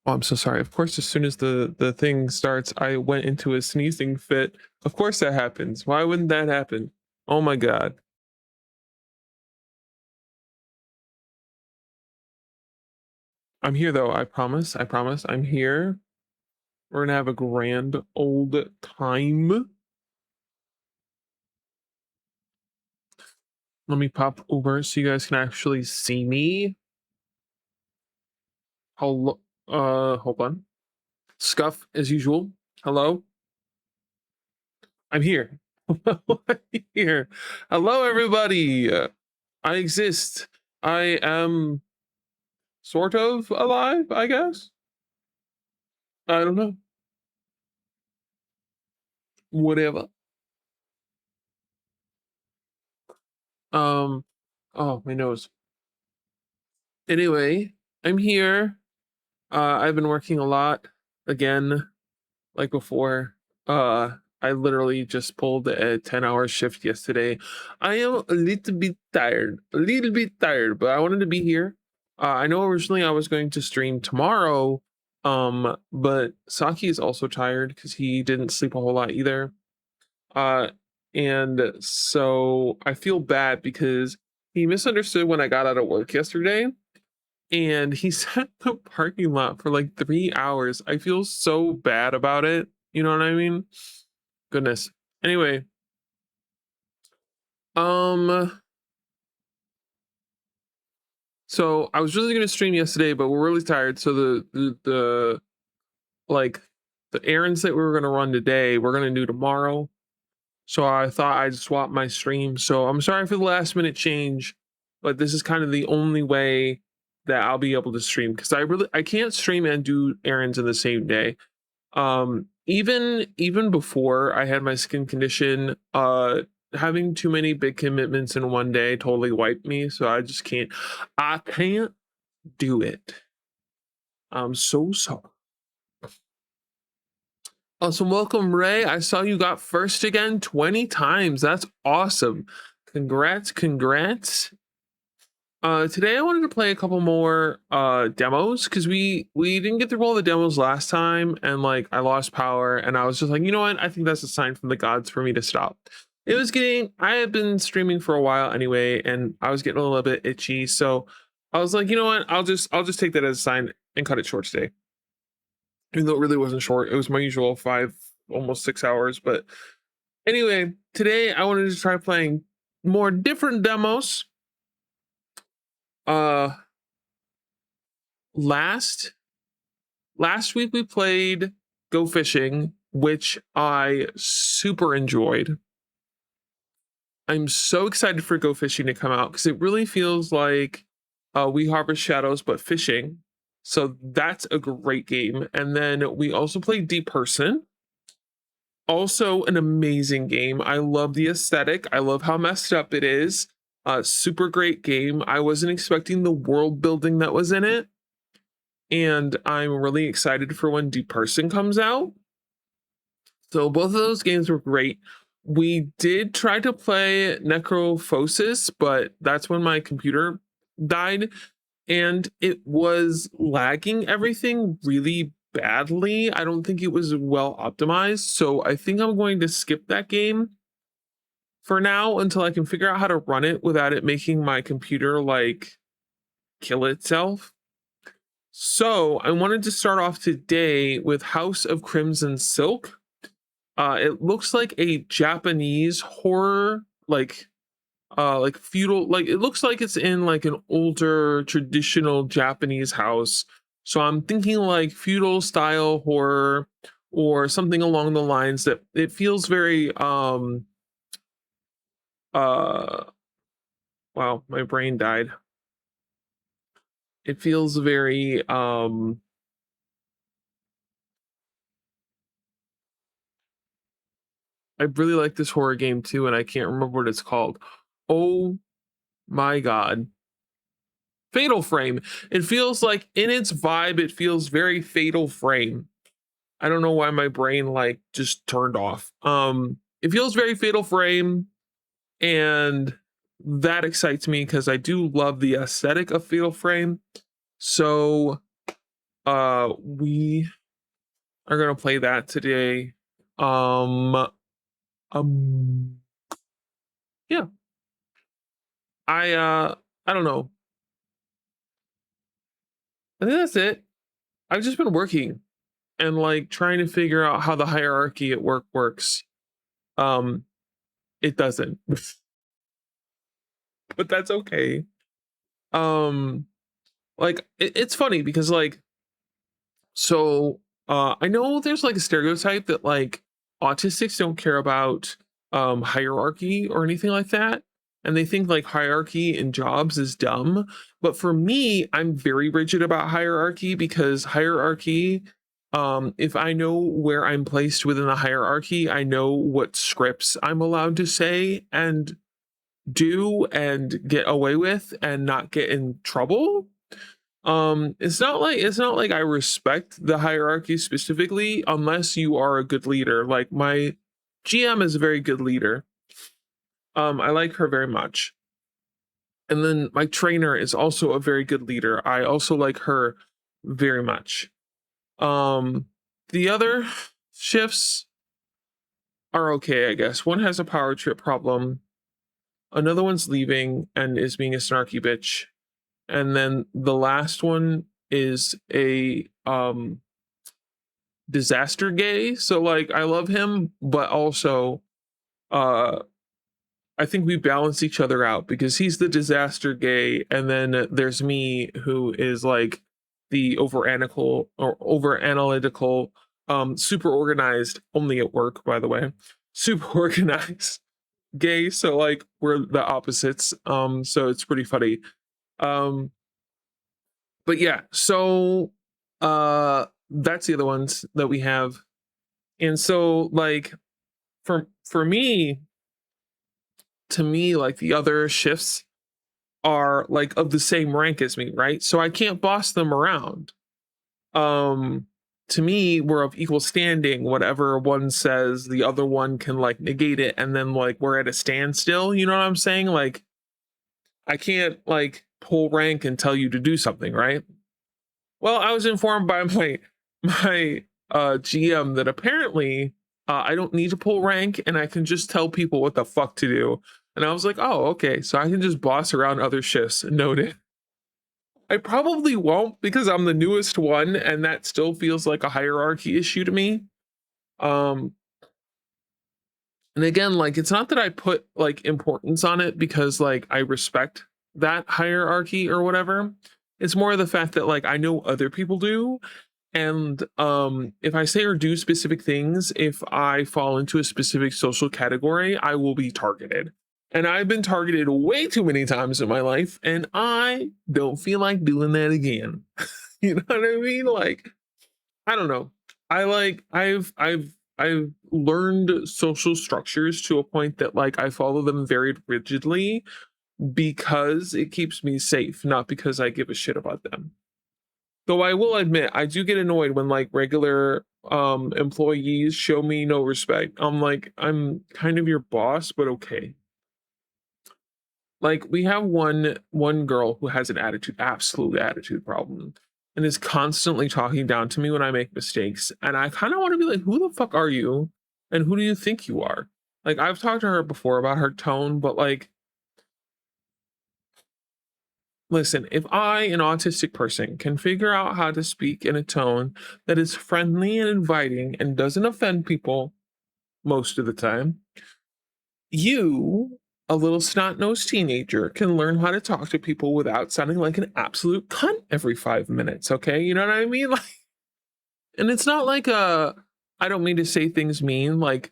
Oh, I'm so sorry. Of course, as soon as the thing starts, I went into a sneezing fit. Of course that happens. Why wouldn't that happen? Oh my god. I'm here though. I promise. I promise. I'm here. We're gonna have a grand old time. Let me pop over so you guys can actually see me. Hello. Hold on. Scuff as usual. Hello. I'm here. I'm here. Hello, everybody. I exist. I am sort of alive, I guess. I don't know. Whatever. Um. Oh, my nose. Anyway, I'm here. I've been working a lot again, like before. I literally just pulled a 10-hour shift yesterday. I am a little bit tired, but I wanted to be here. I know originally I was going to stream tomorrow, but Saki is also tired because he didn't sleep a whole lot either. Uh, and so I feel bad because he misunderstood when I got out of work yesterday and he sat in the parking lot for like 3 hours. I feel so bad about it. You know what I mean? Goodness. Anyway, um, so I was really gonna stream yesterday, but we're really tired. So the like the errands that we were gonna run today, we're gonna do tomorrow. So I thought I'd swap my stream. So I'm sorry for the last minute change, but this is kind of the only way that I'll be able to stream because I can't stream and do errands in the same day. Even before I had my skin condition, having too many big commitments in one day totally wiped me. So I can't do it. I'm so sorry. Awesome. Welcome, Ray. I saw you got first again 20 times. That's awesome. Congrats, congrats. Today I wanted to play a couple more demos because we didn't get through all the demos last time and like I lost power and I was just like, you know what? I think that's a sign from the gods for me to stop. I had been streaming for a while anyway, and I was getting a little bit itchy. So I was like, you know what? I'll just take that as a sign and cut it short today. Even though it really wasn't short, it was my usual 5, almost 6 hours. But anyway, today I wanted to try playing more different demos. Uh last last week we played Go Fishing, which I super enjoyed. I'm so excited for Go Fishing to come out because it really feels like We Harvest Shadows but fishing. So that's a great game. And then we also played Deep Person. Also an amazing game. I love the aesthetic. I love how messed up it is. Super great game. I wasn't expecting the world building that was in it. And I'm really excited for when Deep Person comes out. So both of those games were great. We did try to play Necrophosis, but that's when my computer died and it was lagging everything really badly. I don't think it was well optimized. So I think I'm going to skip that game for now until I can figure out how to run it without it making my computer like kill itself. So I wanted to start off today with House of Crimson Silk. It looks like a Japanese horror, like feudal, like it looks like it's in like an older traditional Japanese house. So I'm thinking like feudal style horror or something along the lines that it feels very uh wow, my brain died. It feels very I really like this horror game too, and I can't remember what it's called. Oh my god. Fatal Frame. It feels like in its vibe, it feels very Fatal Frame. I don't know why my brain like just turned off. It feels very Fatal Frame, and that excites me because I do love the aesthetic of Fatal Frame. So We are gonna play that today. Um, um, yeah. I don't know. I think that's it. I've just been working and like trying to figure out how the hierarchy at work works. Um, it doesn't, but that's okay. Um, like it's funny because like I know there's like a stereotype that like autistics don't care about hierarchy or anything like that. And they think like hierarchy in jobs is dumb. But for me, I'm very rigid about hierarchy because hierarchy, if I know where I'm placed within the hierarchy, I know what scripts I'm allowed to say and do and get away with and not get in trouble. It's not like I respect the hierarchy specifically unless you are a good leader. Like my GM is a very good leader. I like her very much. And then my trainer is also a very good leader. I also like her very much. Um the other shifts are okay, I guess. One has a power trip problem. Another one's leaving and is being a snarky bitch. And then the last one is a disaster gay. So like I love him, but also uh I think we balance each other out because he's the disaster gay and then there's me who is like the over analytical super organized, only at work by the way. Super organized gay, so like we're the opposites. So it's pretty funny. Um but yeah, so that's the other ones that we have. And so like for me, to me, like the other shifts are like of the same rank as me, right? So I can't boss them around. Um to me, we're of equal standing. Whatever one says, the other one can like negate it, and then like we're at a standstill. You know what I'm saying? Like I can't like pull rank and tell you to do something, right? Well, I was informed by my GM that apparently I don't need to pull rank and I can just tell people what the fuck to do. And I was like, oh, okay, so I can just boss around other shifts. Noted. I probably won't because I'm the newest one, and that still feels like a hierarchy issue to me. Um, and again, like it's not that I put like importance on it because like I respect that hierarchy or whatever. It's more the fact that like I know other people do, and if I say or do specific things, if I fall into a specific social category, I will be targeted. And I've been targeted way too many times in my life, and I don't feel like doing that again. You know what I mean? Like, I don't know. I've learned social structures to a point that like I follow them very rigidly because it keeps me safe, not because I give a shit about them. Though I will admit, I do get annoyed when like regular employees show me no respect. I'm like, I'm kind of your boss, but okay. Like we have one girl who has an absolute attitude problem, and is constantly talking down to me when I make mistakes. And I kind of want to be like, who the fuck are you? And who do you think you are? Like I've talked to her before about her tone, but like listen, if I, an autistic person, can figure out how to speak in a tone that is friendly and inviting and doesn't offend people most of the time, you, a little snot-nosed teenager, can learn how to talk to people without sounding like an absolute cunt every 5 minutes. Okay, you know what I mean? Like, and it's not like I don't mean to say things mean. Like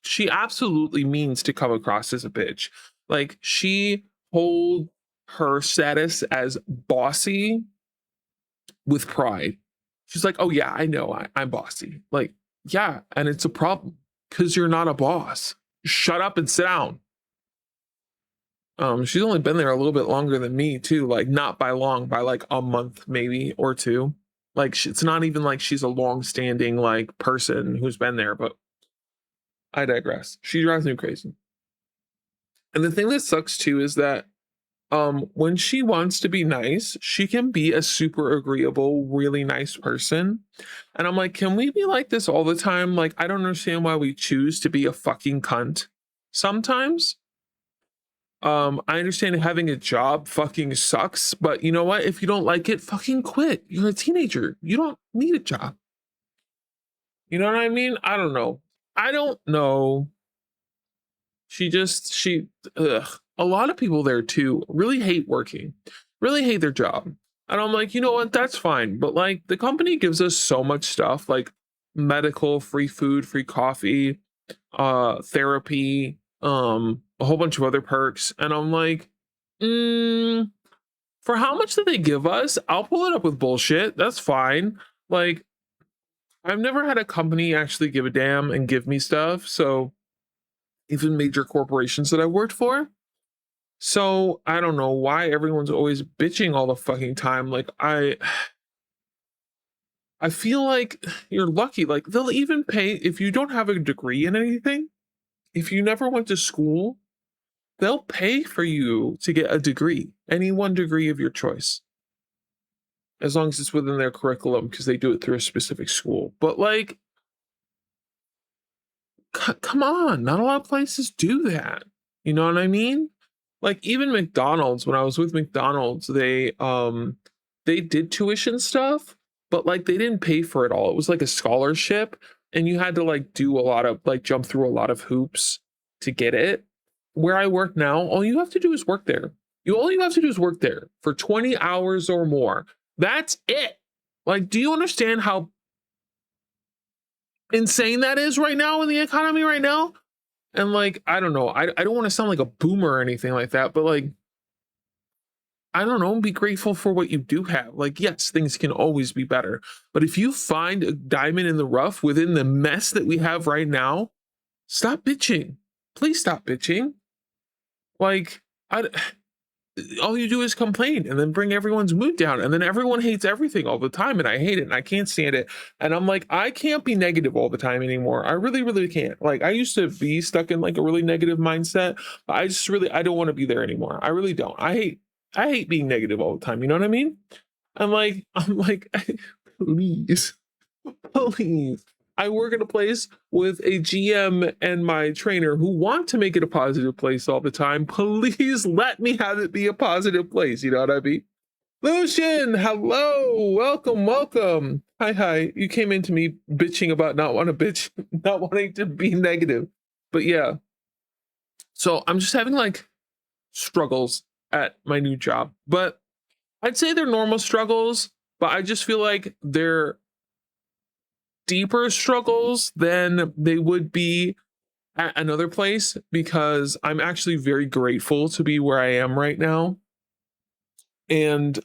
she absolutely means to come across as a bitch. Like she hold her status as bossy with pride. She's like, oh yeah, I know I'm bossy. Like, yeah, and it's a problem because you're not a boss. Shut up and sit down. She's only been there a little bit longer than me too, like not by long, by like a month maybe or two. Like it's not even like she's a long-standing like person who's been there, but I digress. She drives me crazy. And the thing that sucks too is that When she wants to be nice, she can be a super agreeable, really nice person. And I'm like, can we be like this all the time? Like, I don't understand why we choose to be a fucking cunt sometimes. I understand having a job fucking sucks, but you know what? If you don't like it, fucking quit. You're a teenager. You don't need a job. You know what I mean? I don't know. I don't know. She ugh. A lot of people there too really hate working, really hate their job. And I'm like, you know what? That's fine. But like the company gives us so much stuff like medical, free food, free coffee, therapy, a whole bunch of other perks. And I'm like, mm, for how much that they give us, I'll pull it up with bullshit. That's fine. Like, I've never had a company actually give a damn and give me stuff. So even major corporations that I worked for. So I don't know why everyone's always bitching all the fucking time. Like I feel like you're lucky. Like they'll even pay if you don't have a degree in anything, if you never went to school, they'll pay for you to get a degree, any one degree of your choice. As long as it's within their curriculum, because they do it through a specific school. But like, come on, not a lot of places do that. You know what I mean? Like even McDonald's, when I was with McDonald's, they did tuition stuff, but like they didn't pay for it all. It was like a scholarship, and you had to like do a lot of like jump through a lot of hoops to get it. Where I work now, all you have to do is work there. All you have to do is work there for 20 hours or more. That's it. Like, do you understand how insane that is right now in the economy right now? And like, I don't know. I don't want to sound like a boomer or anything like that, but like, I don't know, be grateful for what you do have. Like, yes, things can always be better. But if you find a diamond in the rough within the mess that we have right now, stop bitching. Please stop bitching. Like, all you do is complain and then bring everyone's mood down. And then everyone hates everything all the time. And I hate it and I can't stand it. And I'm like, I can't be negative all the time anymore. I really, really can't. Like, I used to be stuck in like a really negative mindset. But I don't want to be there anymore. I really don't. I hate being negative all the time. You know what I mean? I'm like, please, please. I work at a place with a GM and my trainer who want to make it a positive place all the time. Please let me have it be a positive place. You know what I mean? Lucian, hello, welcome, welcome. Hi. You came into me bitching about not wanting to be negative. But yeah. So I'm just having like struggles at my new job. But I'd say they're normal struggles, but I just feel like they're deeper struggles than they would be at another place because I'm actually very grateful to be where I am right now. And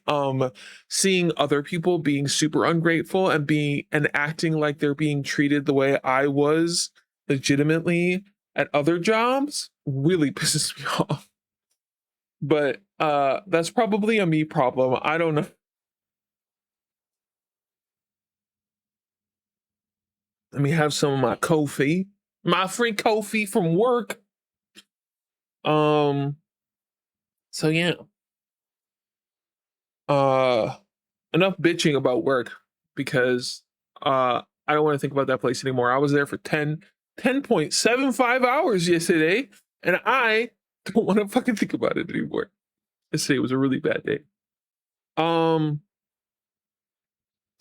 seeing other people being super ungrateful and acting like they're being treated the way I was legitimately at other jobs really pisses me off. But that's probably a me problem. I don't know. Let me have some of my coffee, my free coffee from work. Um, so yeah. Uh enough bitching about work because I don't want to think about that place anymore. I was there for 10.75 hours yesterday, and I don't want to fucking think about it anymore. Yesterday was a really bad day. Um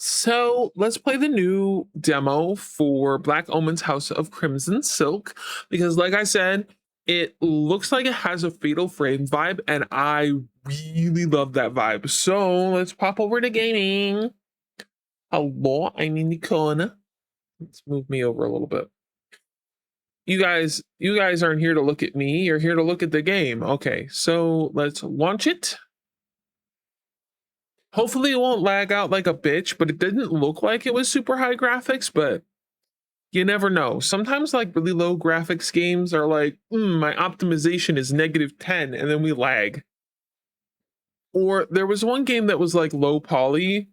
So let's play the new demo for Black Omens House of Crimson Silk because, like I said, it looks like it has a Fatal Frame vibe, and I really love that vibe. So let's pop over to gaming. Hello, I'm in the corner. Let's move me over a little bit. You guys aren't here to look at me. You're here to look at the game. Okay, so let's launch it. Hopefully it won't lag out like a bitch, but it didn't look like it was super high graphics, but you never know. Sometimes like really low graphics games are like, my optimization is -10 and then we lag. Or there was one game that was like low poly.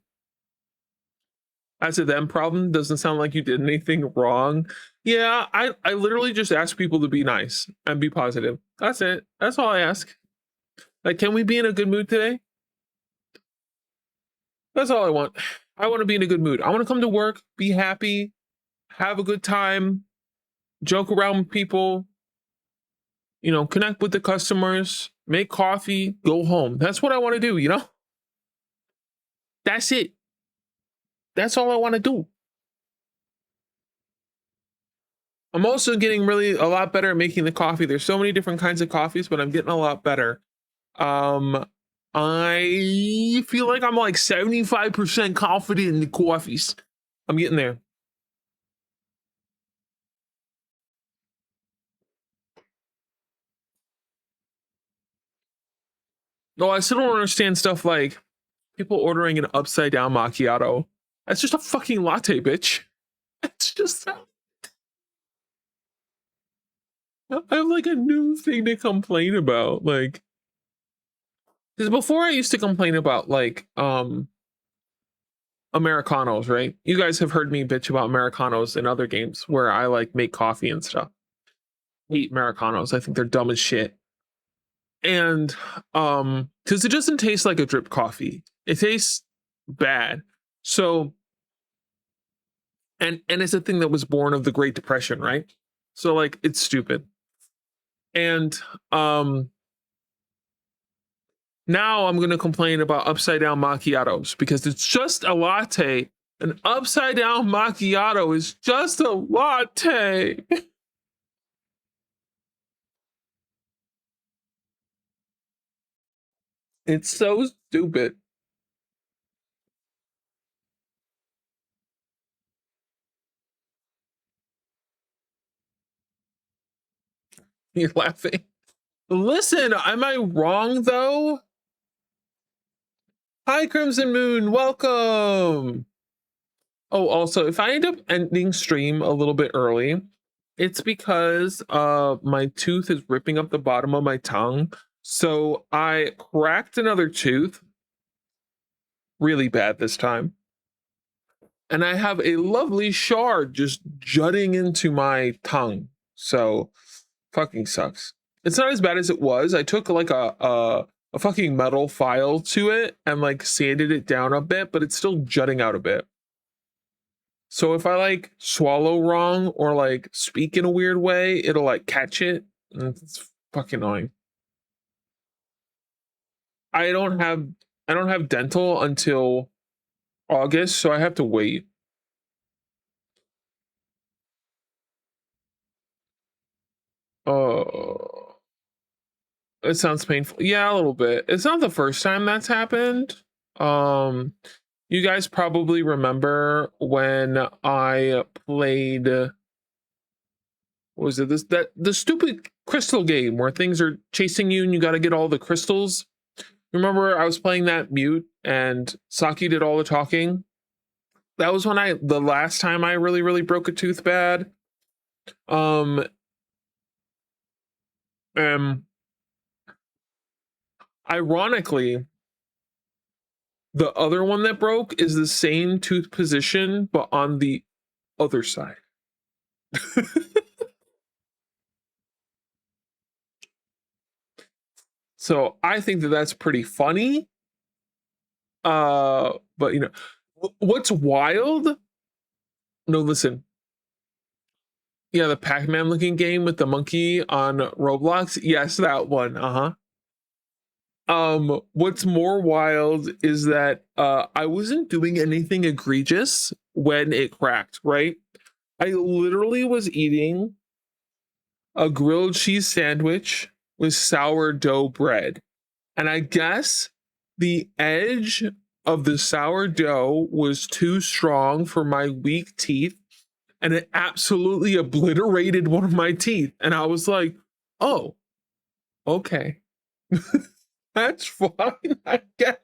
That's a them problem. Doesn't sound like you did anything wrong. Yeah, I literally just ask people to be nice and be positive. That's it. That's all I ask. Like, can we be in a good mood today? That's all I want. I want to be in a good mood. I want to come to work, be happy, have a good time, joke around with people, you know, connect with the customers, make coffee, go home. That's what I want to do, you know? That's it. That's all I want to do. I'm also getting really a lot better at making the coffee. There's so many different kinds of coffees, but I'm getting a lot better. I feel like I'm like 75% confident in the coffees. I'm getting there. No, I still don't understand stuff like people ordering an upside down macchiato. That's just a fucking latte, bitch. It's just I have like a new thing to complain about. Like, because before I used to complain about like Americanos, right? You guys have heard me bitch about Americanos in other games where I like make coffee and stuff. I hate Americanos. I think they're dumb as shit. And because it doesn't taste like a drip coffee. It tastes bad. So and it's a thing that was born of the Great Depression, right? So like it's stupid. And now I'm going to complain about upside down macchiatos because it's just a latte. An upside down macchiato is just a latte. It's so stupid. You're laughing. Listen, am I wrong though? Hi, Crimson Moon, welcome. Oh, also, if I end up ending stream a little bit early, it's because my tooth is ripping up the bottom of my tongue. So I cracked another tooth really bad this time. And I have a lovely shard just jutting into my tongue. So fucking sucks. It's not as bad as it was. I took like a fucking metal file to it and like sanded it down a bit, but it's still jutting out a bit. So if I like swallow wrong or like speak in a weird way, it'll like catch it. And it's fucking annoying. I don't have I don't have dental until August, so I have to wait. Oh, it sounds painful. Yeah, a little bit. It's not the first time that's happened. Um, you guys probably remember when I played what was it, this that the stupid crystal game where things are chasing you and you got to get all the crystals. Remember I was playing that mute and Saki did all the talking? That was when the last time I really broke a tooth bad. Um um Ironically, the other one that broke is the same tooth position but on the other side. So I think that that's pretty funny. But you know, what's wild? No, listen. Yeah, the Pac-Man looking game with the monkey on Roblox. Yes, that one. Uh-huh. What's more wild is that I wasn't doing anything egregious when it cracked, right? I literally was eating a grilled cheese sandwich with sourdough bread. And I guess the edge of the sourdough was too strong for my weak teeth, and it absolutely obliterated one of my teeth. And I was like, oh, okay. That's fine, I guess.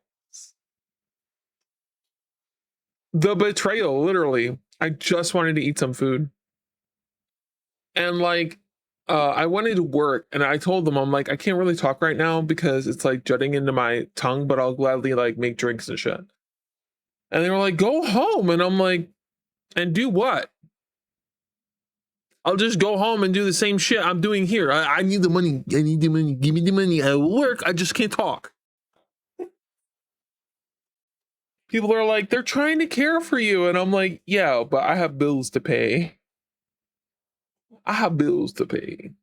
The betrayal, literally. I just wanted to eat some food. And like, I wanted to work and I told them, I'm like, I can't really talk right now because it's like jutting into my tongue, but I'll gladly like make drinks and shit. And they were like, go home. And I'm like, and do what? I'll just go home and do the same shit I'm doing here. I need the money. I need the money. Give me the money. I will work. I just can't talk. People are like, they're trying to care for you. And I'm like, yeah, but I have bills to pay. I have bills to pay.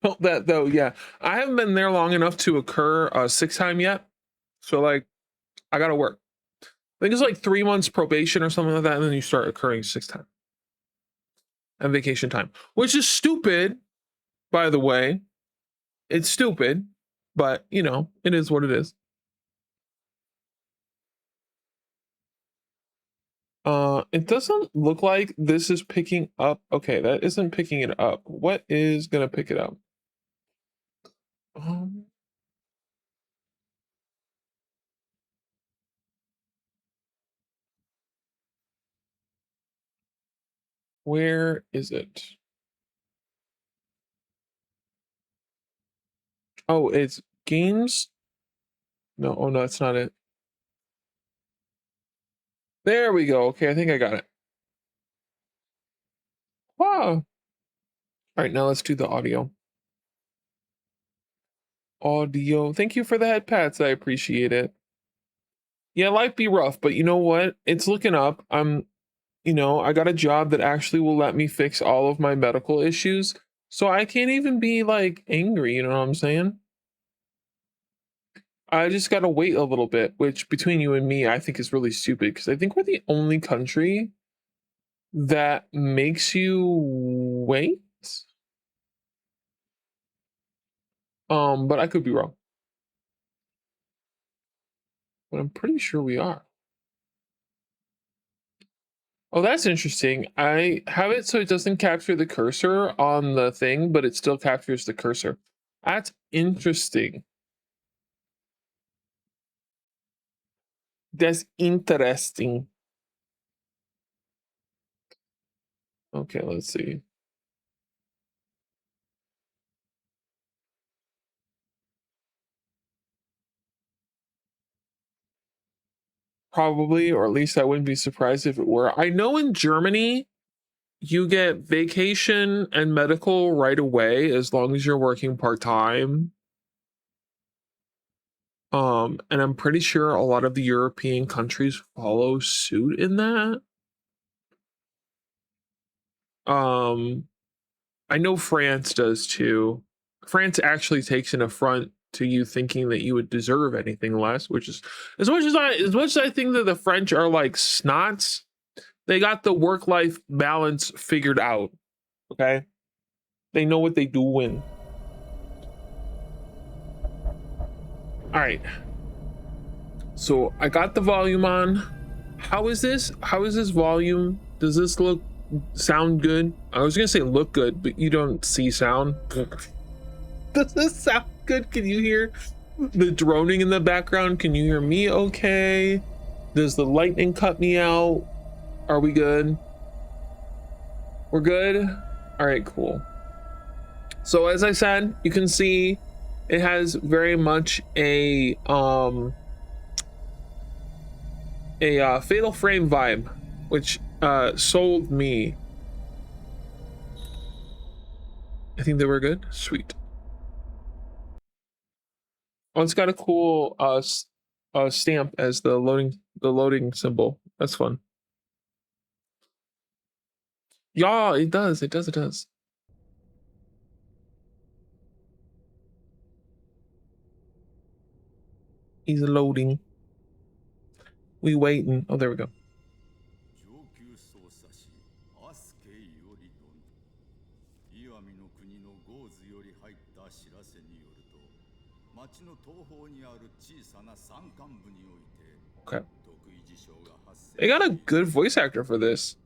Oh, that though, yeah. I haven't been there long enough to occur sick time yet. So like, I gotta work. I think it's like 3 months probation or something like that, and then you start occurring sick time and vacation time, which is stupid, by the way. It's stupid, but you know, it is what it is. It doesn't look like this is picking up. Okay, that isn't picking it up. What is gonna pick it up? Um, where is it? Oh, it's games. No, oh no, that's not it. There we go. Okay, I think I got it. Wow. All right, now let's do the audio. Audio. Thank you for the head pats. I appreciate it. Yeah, life be rough, but you know what? It's looking up. You know, I got a job that actually will let me fix all of my medical issues. So I can't even be like angry, you know what I'm saying? I just gotta wait a little bit, which between you and me, I think is really stupid because I think we're the only country that makes you wait. But I could be wrong. But I'm pretty sure we are. Oh, that's interesting. I have it so it doesn't capture the cursor on the thing, but it still captures the cursor. That's interesting. That's interesting. Okay, let's see. Probably, or at least I wouldn't be surprised if it were. I know in Germany, you get vacation and medical right away as long as you're working part-time. And I'm pretty sure a lot of the European countries follow suit in that. Um, I know France does too. France actually takes an affront to you thinking that you would deserve anything less, which is as much as I think that the French are like snots, they got the work-life balance figured out. Okay. They know what they doing. All right. So I got the volume on. How is this? How is this volume? Does this sound good? I was gonna say look good, but you don't see sound. Does this sound good? Can you hear the droning in the background? Can you hear me okay? Does the lightning cut me out? Are we good? We're good? All right, cool. So as I said, you can see it has very much a Fatal Frame vibe, which sold me. I think they were good. Sweet. Oh, it's got a cool stamp as the loading symbol. That's fun. Yeah, it does. It does. It does. He's loading. We waiting. Oh, there we go. Okay. They got a good voice actor for this.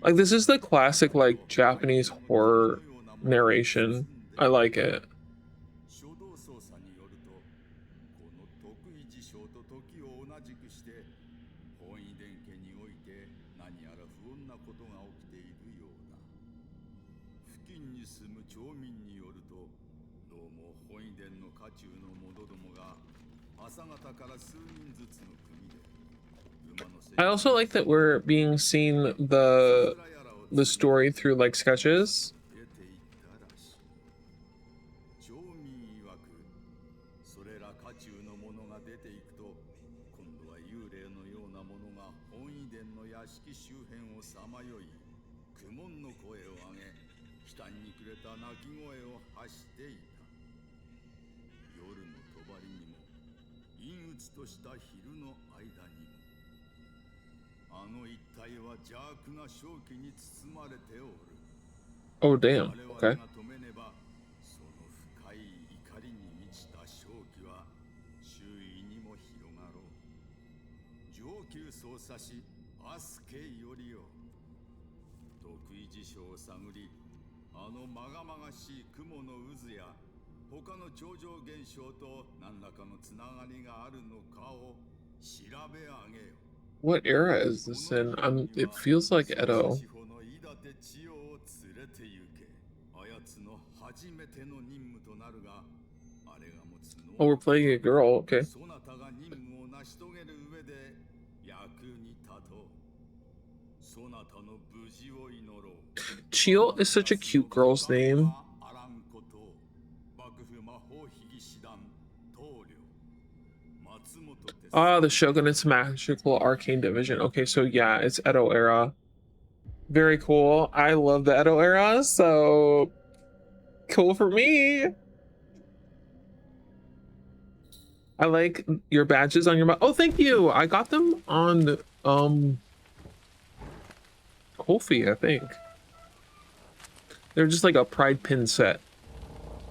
Like this is the classic like Japanese horror narration. I like it. I also like that we're being seen the story through like sketches. Oh damn. Okay. What era is this in? It feels like Edo. Oh, we're playing a girl. Okay. Chio is such a cute girl's name. Ah, the Shogunate's Magical Arcane Division. Okay, so yeah, it's Edo era. Very cool. I love the Edo era, so cool for me. I like your badges on your mouth. Oh, thank you. I got them on Kofi, I think. They're just like a pride pin set.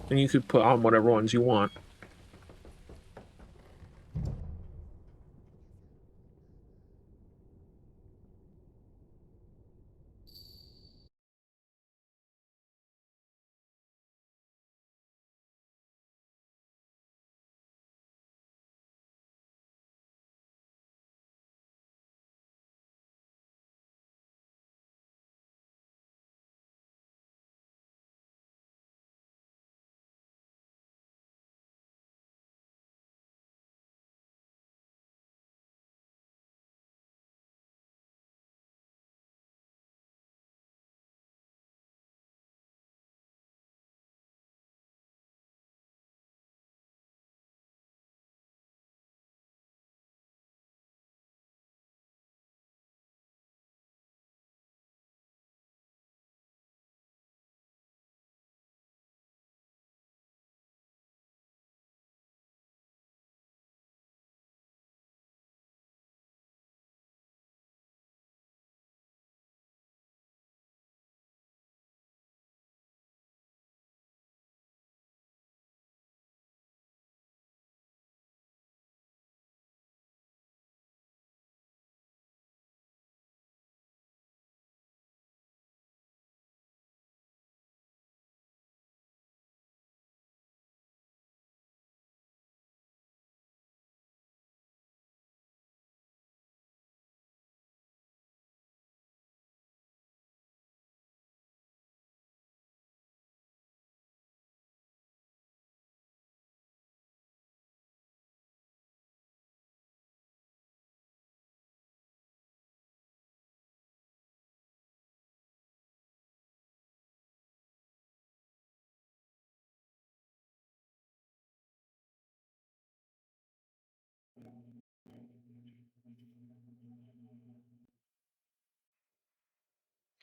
And you could put on whatever ones you want.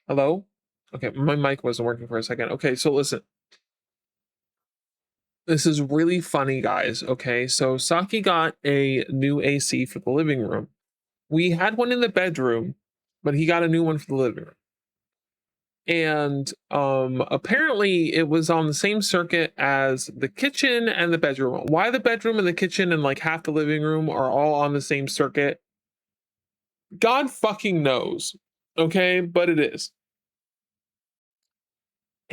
Hello? Okay, my mic wasn't working for a second. Okay, so listen. This is really funny, guys. Okay, so Saki got a new AC for the living room. We had one in the bedroom, but he got a new one for the living room. And apparently it was on the same circuit as the kitchen and the bedroom. Why the bedroom and the kitchen and like half the living room are all on the same circuit? God fucking knows. Okay, but it is.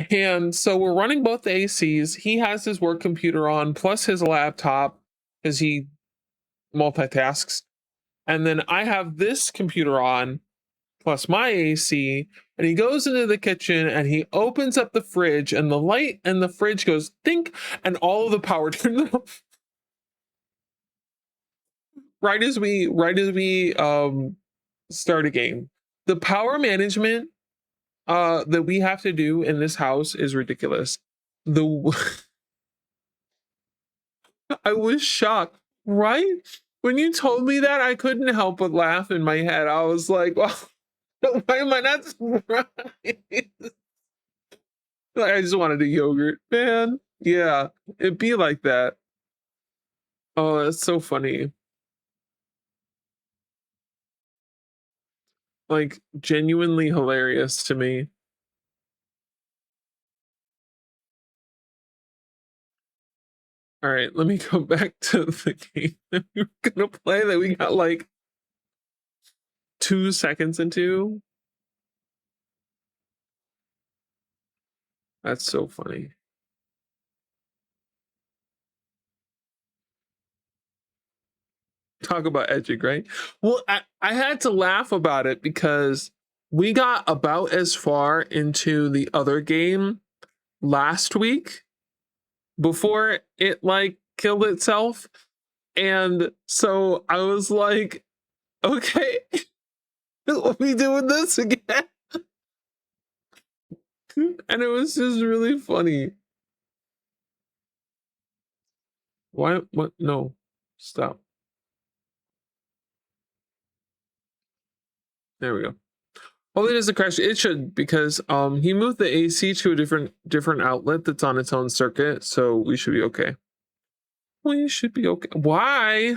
And so we're running both the ACs. He has his work computer on plus his laptop because he multitasks. And then I have this computer on plus my AC. And he goes into the kitchen and he opens up the fridge, and the light and the fridge goes think, and all of the power turns off. Right as we start a game. The power management that we have to do in this house is ridiculous. I was shocked, right? When you told me that, I couldn't help but laugh in my head. I was like, well, why am I not surprised? Like, I just wanted a yogurt, man. Yeah, it'd be like that. Oh, that's so funny. Like, genuinely hilarious to me. All right, let me go back to the game that we were gonna play that we got like 2 seconds into. That's so funny. Talk about edging, right? Well, I had to laugh about it because we got about as far into the other game last week before it like killed itself. And so I was like, okay, we doing this again? And it was just really funny. Why? What? No, stop. There we go. Oh, it is a crash. It should, because he moved the AC to a different outlet that's on its own circuit, so we should be okay. We should be okay. Why?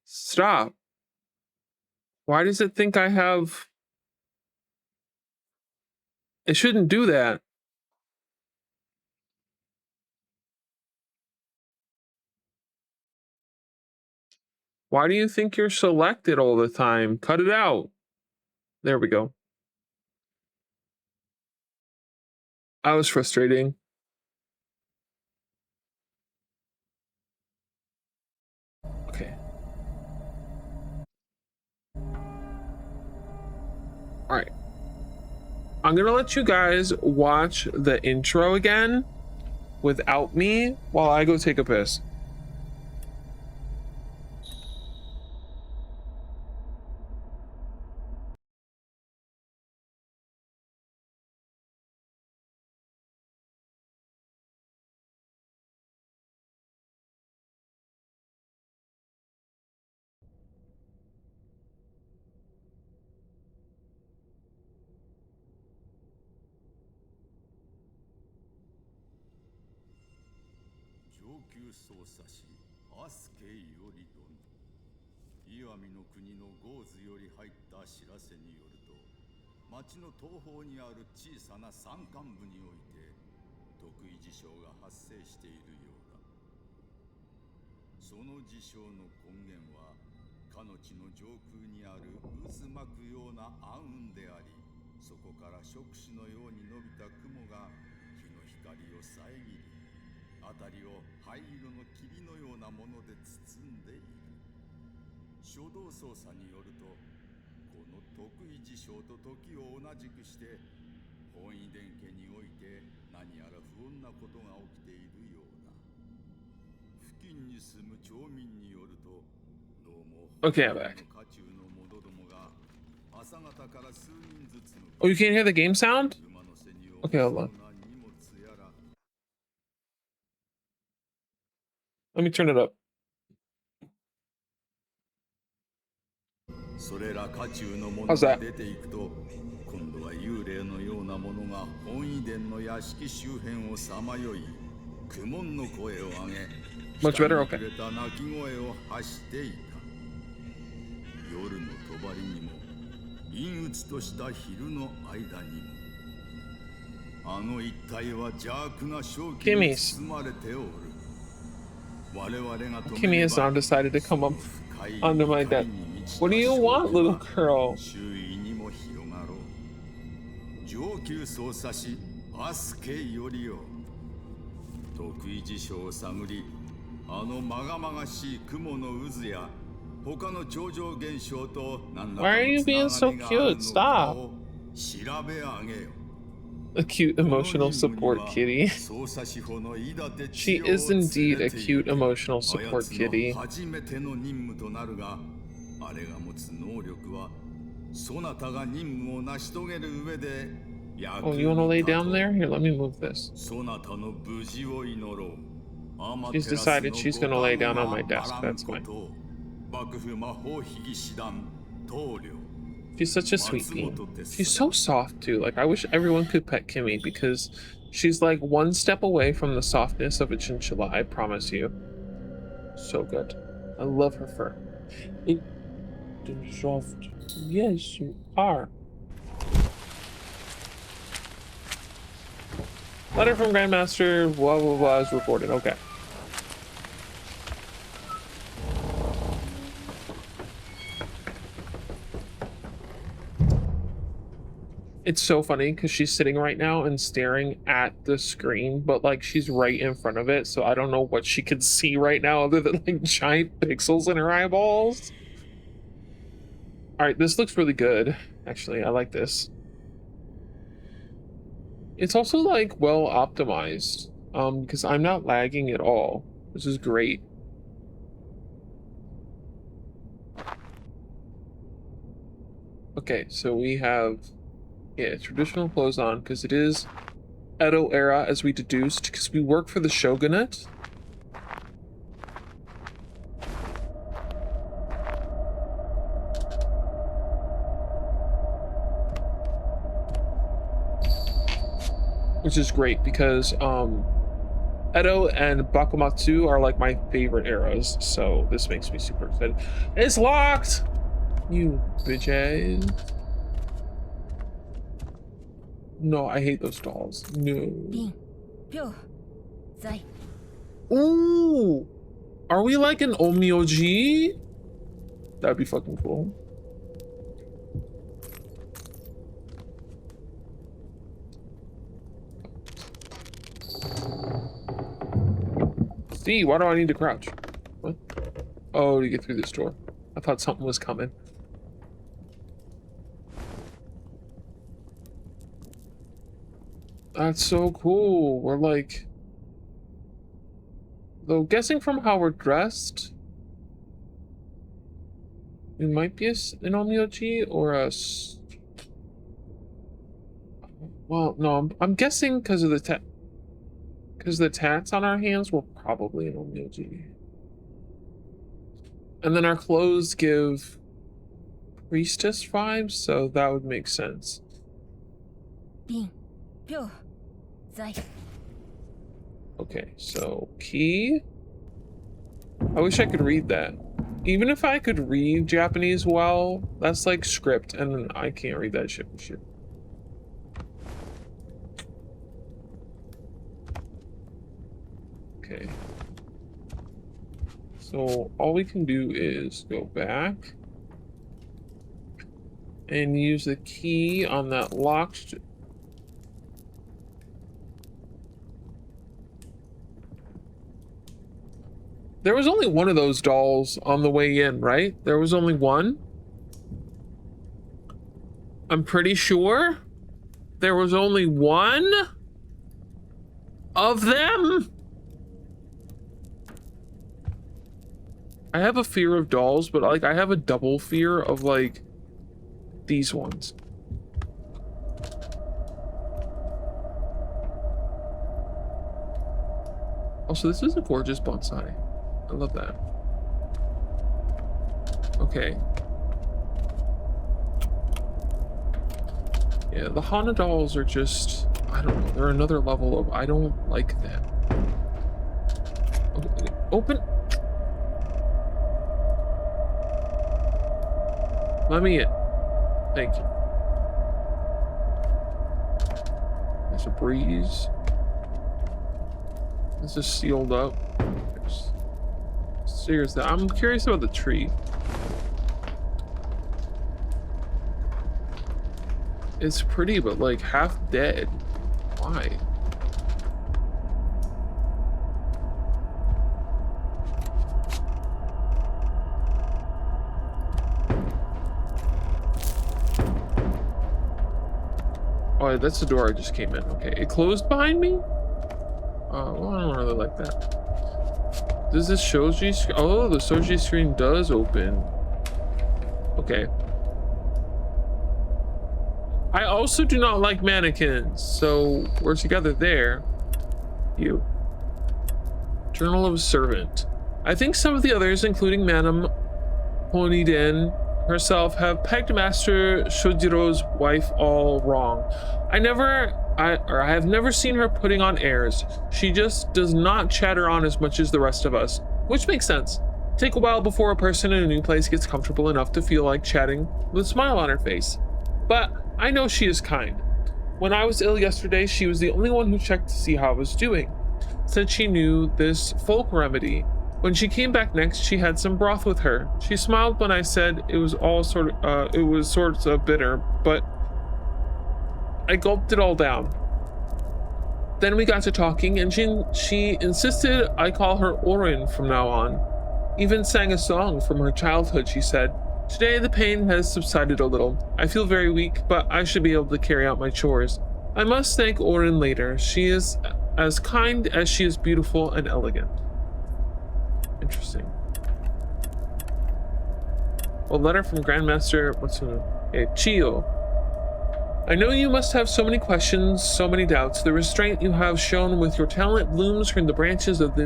Stop. Why does it think I have? It shouldn't do that. Why do you think you're selected all the time? Cut it out. There we go. I was frustrating. Okay. All right. I'm gonna let you guys watch the intro again without me while I go take a piss. Okay, I'm back. Oh, you can't hear the game sound? Okay, hold on. Let me turn it up. How's that? Much better? Okay. Kimmy has now decided to come up onto my desk. What do you want, little girl? Why are you being so cute? Stop. A cute emotional support kitty. She is indeed a cute emotional support kitty. Oh, you want to lay down there? Here, let me move this. She's decided she's going to lay down on my desk. That's fine. She's such a sweet bean. She's so soft too. Like, I wish everyone could pet Kimmy because she's like one step away from the softness of a chinchilla, I promise you. So good. I love her fur. It's soft. Yes, you are. Letter from Grandmaster, blah blah blah is reported. Okay. It's so funny because she's sitting right now and staring at the screen, but like she's right in front of it, so I don't know what she can see right now other than like giant pixels in her eyeballs. All right, this looks really good. Actually, I like this. It's also like well optimized, because I'm not lagging at all. This is great. Okay, so we have, yeah, traditional clothes on because it is Edo era, as we deduced, because we work for the shogunate. Which is great because Edo and Bakumatsu are like my favorite eras, so this makes me super excited. It's locked! You bitches. No, I hate those dolls. No. Ooh! Are we like an omyoji? That'd be fucking cool. See, why do I need to crouch? What? Oh, to get through this door. I thought something was coming. That's so cool. We're like... Though, guessing from how we're dressed... We might be an omyoji or a... Well, no, I'm guessing because of the tats on our hands, we're probably an omyoji. And then our clothes give priestess vibes, so that would make sense. Okay, so key. I wish I could read that. Even if I could read Japanese well, that's like script, and I can't read that shit. Okay. So all we can do is go back and use the key on that locked. There was only one of those dolls on the way in, right? There was only one. I'm pretty sure there was only one of them. I have a fear of dolls, but like I have a double fear of like these ones. Also, this is a gorgeous bonsai. I love that. Okay. Yeah, the Hana dolls are just, I don't know, they're another level of, I don't like them. Okay, open. Let me in. Thank you. There's a breeze. This is sealed up. Seriously, I'm curious about the tree. It's pretty, but like half dead. Why? Oh, that's the door I just came in. Okay, it closed behind me? Well, I don't really like that. Does this shoji screen? Oh, the shoji screen does open. Okay. I also do not like mannequins, so we're together there. You. Journal of a Servant. I think some of the others, including Madame Honiden herself, have pegged Master Shojiro's wife all wrong. I have never seen her putting on airs. She just does not chatter on as much as the rest of us, which makes sense. Take a while before a person in a new place gets comfortable enough to feel like chatting with a smile on her face. But I know she is kind. When I was ill yesterday, she was the only one who checked to see how I was doing, since she knew this folk remedy. When she came back next, she had some broth with her. She smiled when I said it was sort of bitter, but I gulped it all down. Then we got to talking, and she insisted I call her Orin from now on. Even sang a song from her childhood, she said. Today the pain has subsided a little. I feel very weak, but I should be able to carry out my chores. I must thank Orin later. She is as kind as she is beautiful and elegant. Interesting. A letter from Grandmaster Chiyo. I know you must have so many questions, so many doubts. The restraint you have shown with your talent looms from the branches of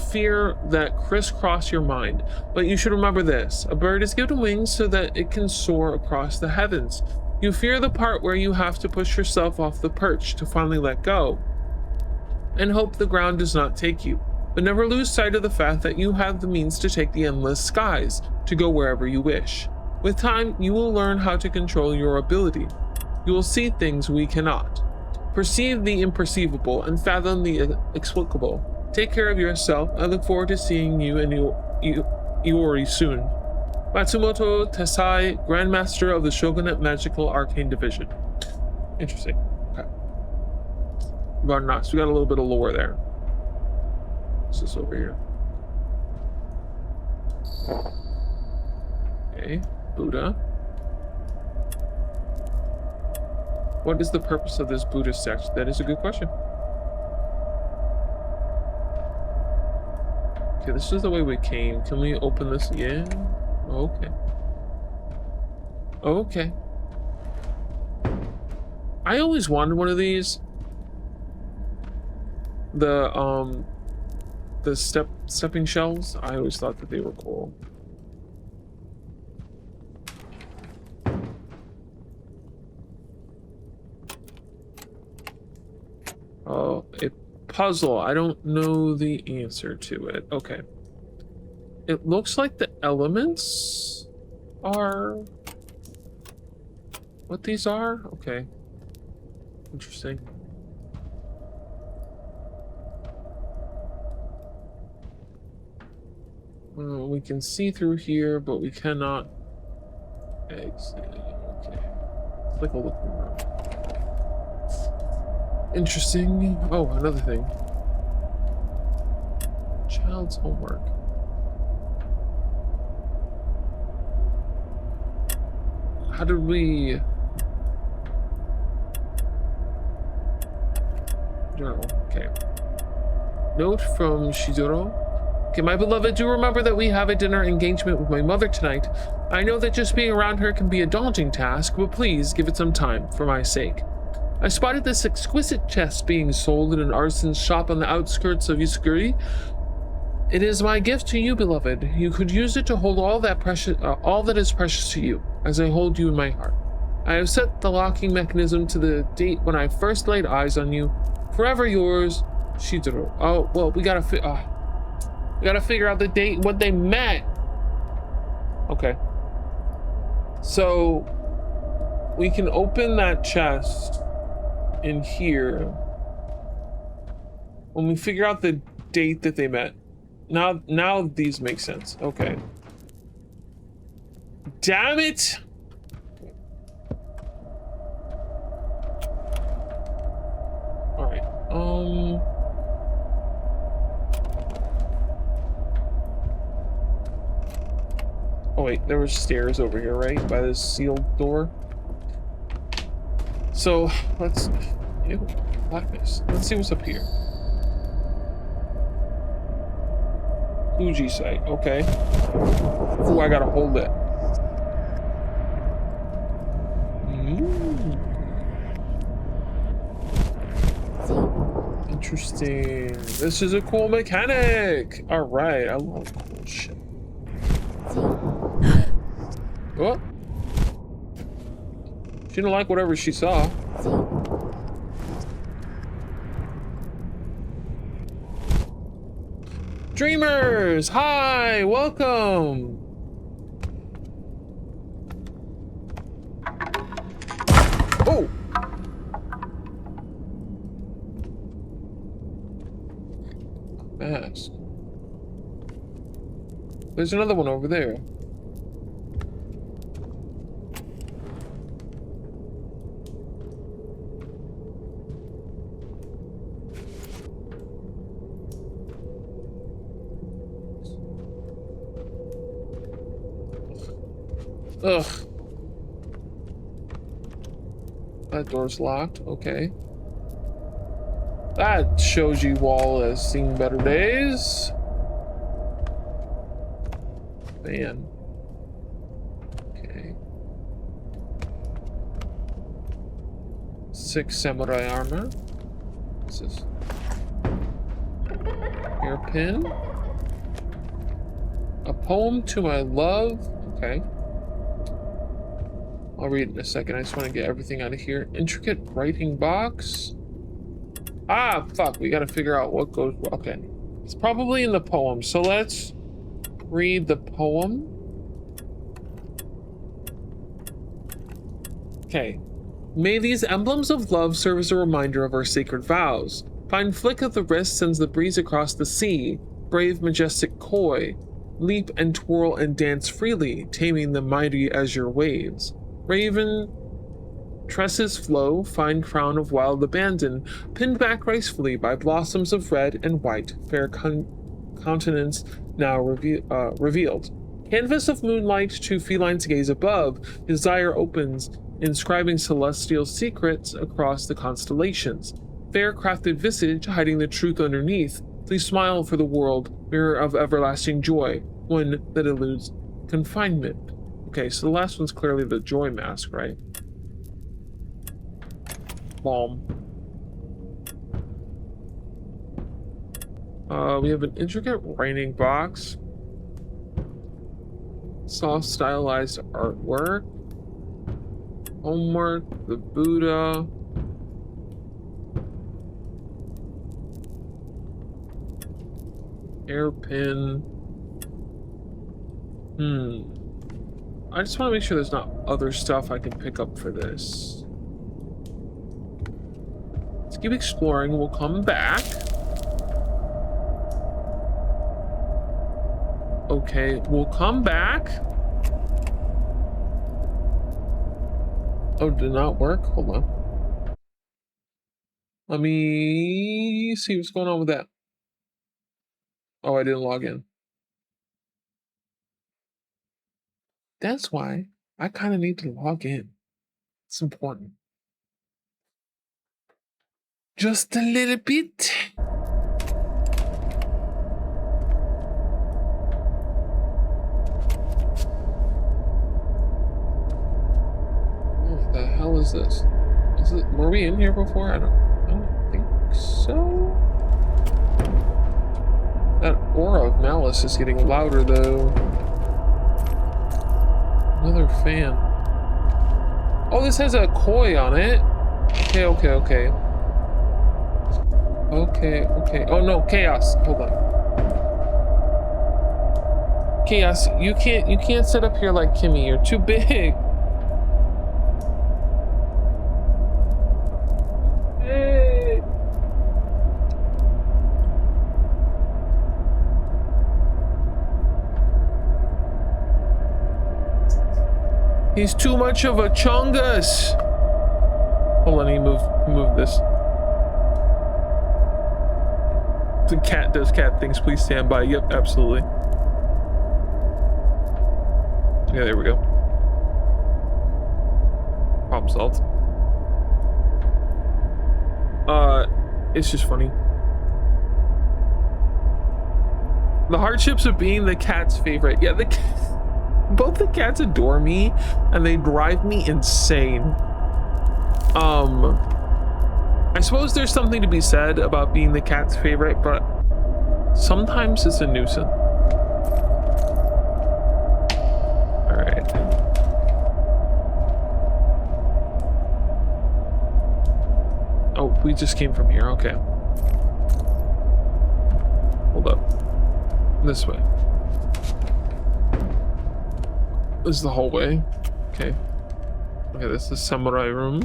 fear that crisscross your mind. But you should remember this. A bird is given wings so that it can soar across the heavens. You fear the part where you have to push yourself off the perch to finally let go and hope the ground does not take you. But never lose sight of the fact that you have the means to take the endless skies, to go wherever you wish. With time, you will learn how to control your ability. You will see things we cannot, perceive the imperceivable, and fathom the inexplicable. Take care of yourself. I look forward to seeing you and Iori soon. Matsumoto Tesai, Grandmaster of the Shogunate Magical Arcane Division. Interesting. Okay. About Knox. We got a little bit of lore there. What's this over here? Okay. Buddha. What is the purpose of this Buddhist sect? That is a good question. Okay, this is the way we came. Can we open this? Yeah. Okay. Okay. I always wanted one of these. The stepping shells. I always thought that they were cool. Oh, a puzzle. I don't know the answer to it. Okay. It looks like the elements are what these are. Okay. Interesting. Well, we can see through here, but we cannot exit. Okay. It's like a looking room. Interesting. Oh, another thing. Child's homework. How did we... Journal. Okay. Note from Shizuru. Okay, my beloved, do remember that we have a dinner engagement with my mother tonight. I know that just being around her can be a daunting task, but please give it some time, for my sake. I spotted this exquisite chest being sold in an artisan's shop on the outskirts of Yusuguri. It is my gift to you, beloved. You could use it to hold all that is precious to you, as I hold you in my heart. I have set the locking mechanism to the date when I first laid eyes on you. Forever yours, Shizuru. Oh, well, we gotta figure out the date when they met. Okay. So we can open that chest in here when we figure out the date that they met. Now these make sense. Okay. Damn it! All right. Oh wait, there were stairs over here, right? By this sealed door. So let's, ew, blackness. Let's see what's up here. Fuji site, okay. Oh, I gotta hold it. Interesting. This is a cool mechanic. All right, I love cool shit. What? She didn't like whatever she saw. Dreamers, hi, welcome. Oh. Mask. There's another one over there. Ugh. That door's locked. Okay. That shows you all has seen better days. Man. Okay. 6 samurai armor. What's this? Hairpin. A poem to my love. Okay. I'll read it in a second. I just want to get everything out of here. Intricate writing box. Ah, fuck. We got to figure out what goes. Okay. It's probably in the poem. So let's read the poem. Okay. May these emblems of love serve as a reminder of our sacred vows. Fine flick of the wrist sends the breeze across the sea. Brave, majestic koi. Leap and twirl and dance freely, taming the mighty azure waves. Raven tresses flow, fine crown of wild abandon, pinned back gracefully by blossoms of red and white, fair countenance now revealed. Canvas of moonlight to felines gaze above, desire opens, inscribing celestial secrets across the constellations. Fair crafted visage hiding the truth underneath, please smile for the world, mirror of everlasting joy, one that eludes confinement. Okay, so the last one's clearly the joy mask, right? Balm. We have an intricate writing box. Soft stylized artwork. Homework, the Buddha. Hairpin. I just want to make sure there's not other stuff I can pick up for this. Let's keep exploring. We'll come back. Okay, we'll come back. Oh, did not work? Hold on. Let me see what's going on with that. Oh, I didn't log in. That's why I kind of need to log in. It's important. Just a little bit. What the hell is this? Were we in here before? I don't think so. That aura of malice is getting louder though. Another fan. Oh, this has a koi on it. Okay. Okay. Oh no, chaos. Hold on. Chaos, you can't sit up here like Kimmy. You're too big. Hey. He's too much of a chungus. Hold on, he move this. The cat does cat things. Please stand by. Yep, absolutely. Yeah, there we go. Problem solved. It's just funny. The hardships of being the cat's favorite. Yeah, both the cats adore me and they drive me insane. I suppose there's something to be said about being the cat's favorite, but sometimes it's a nuisance. All right. Oh, we just came from here. Okay. Hold up. This way. This is the hallway. Okay. Okay, this is samurai room.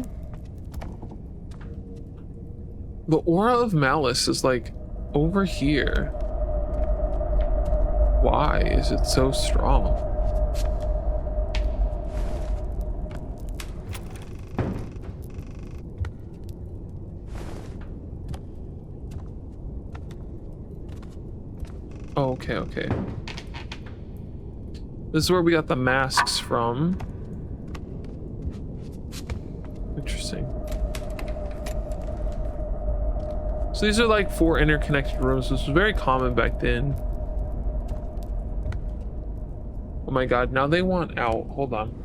The aura of malice is like over here. Why is it so strong? Oh, okay, okay. This is where we got the masks from. Interesting. So these are like 4 interconnected rooms. This was very common back then. Oh my god, now they want out. Hold on.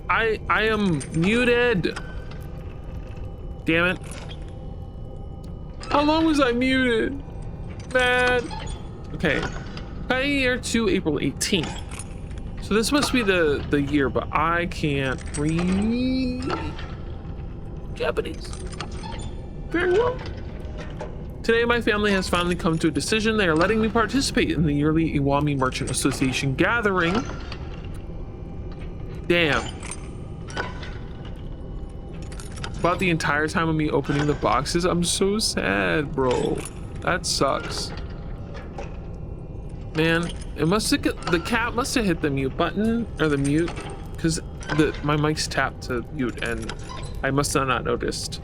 I am muted. Damn it. How long was I muted? Man. Okay. Year to April 18th. So this must be the year, but I can't read Japanese very well. Today, my family has finally come to a decision. They are letting me participate in the yearly Iwami Merchant Association gathering. Damn. About the entire time of me opening the boxes, I'm so sad, bro. That sucks. Man, it must have, the cat must have hit the mute button or the mute, because my mic's tapped to mute and I must have not noticed.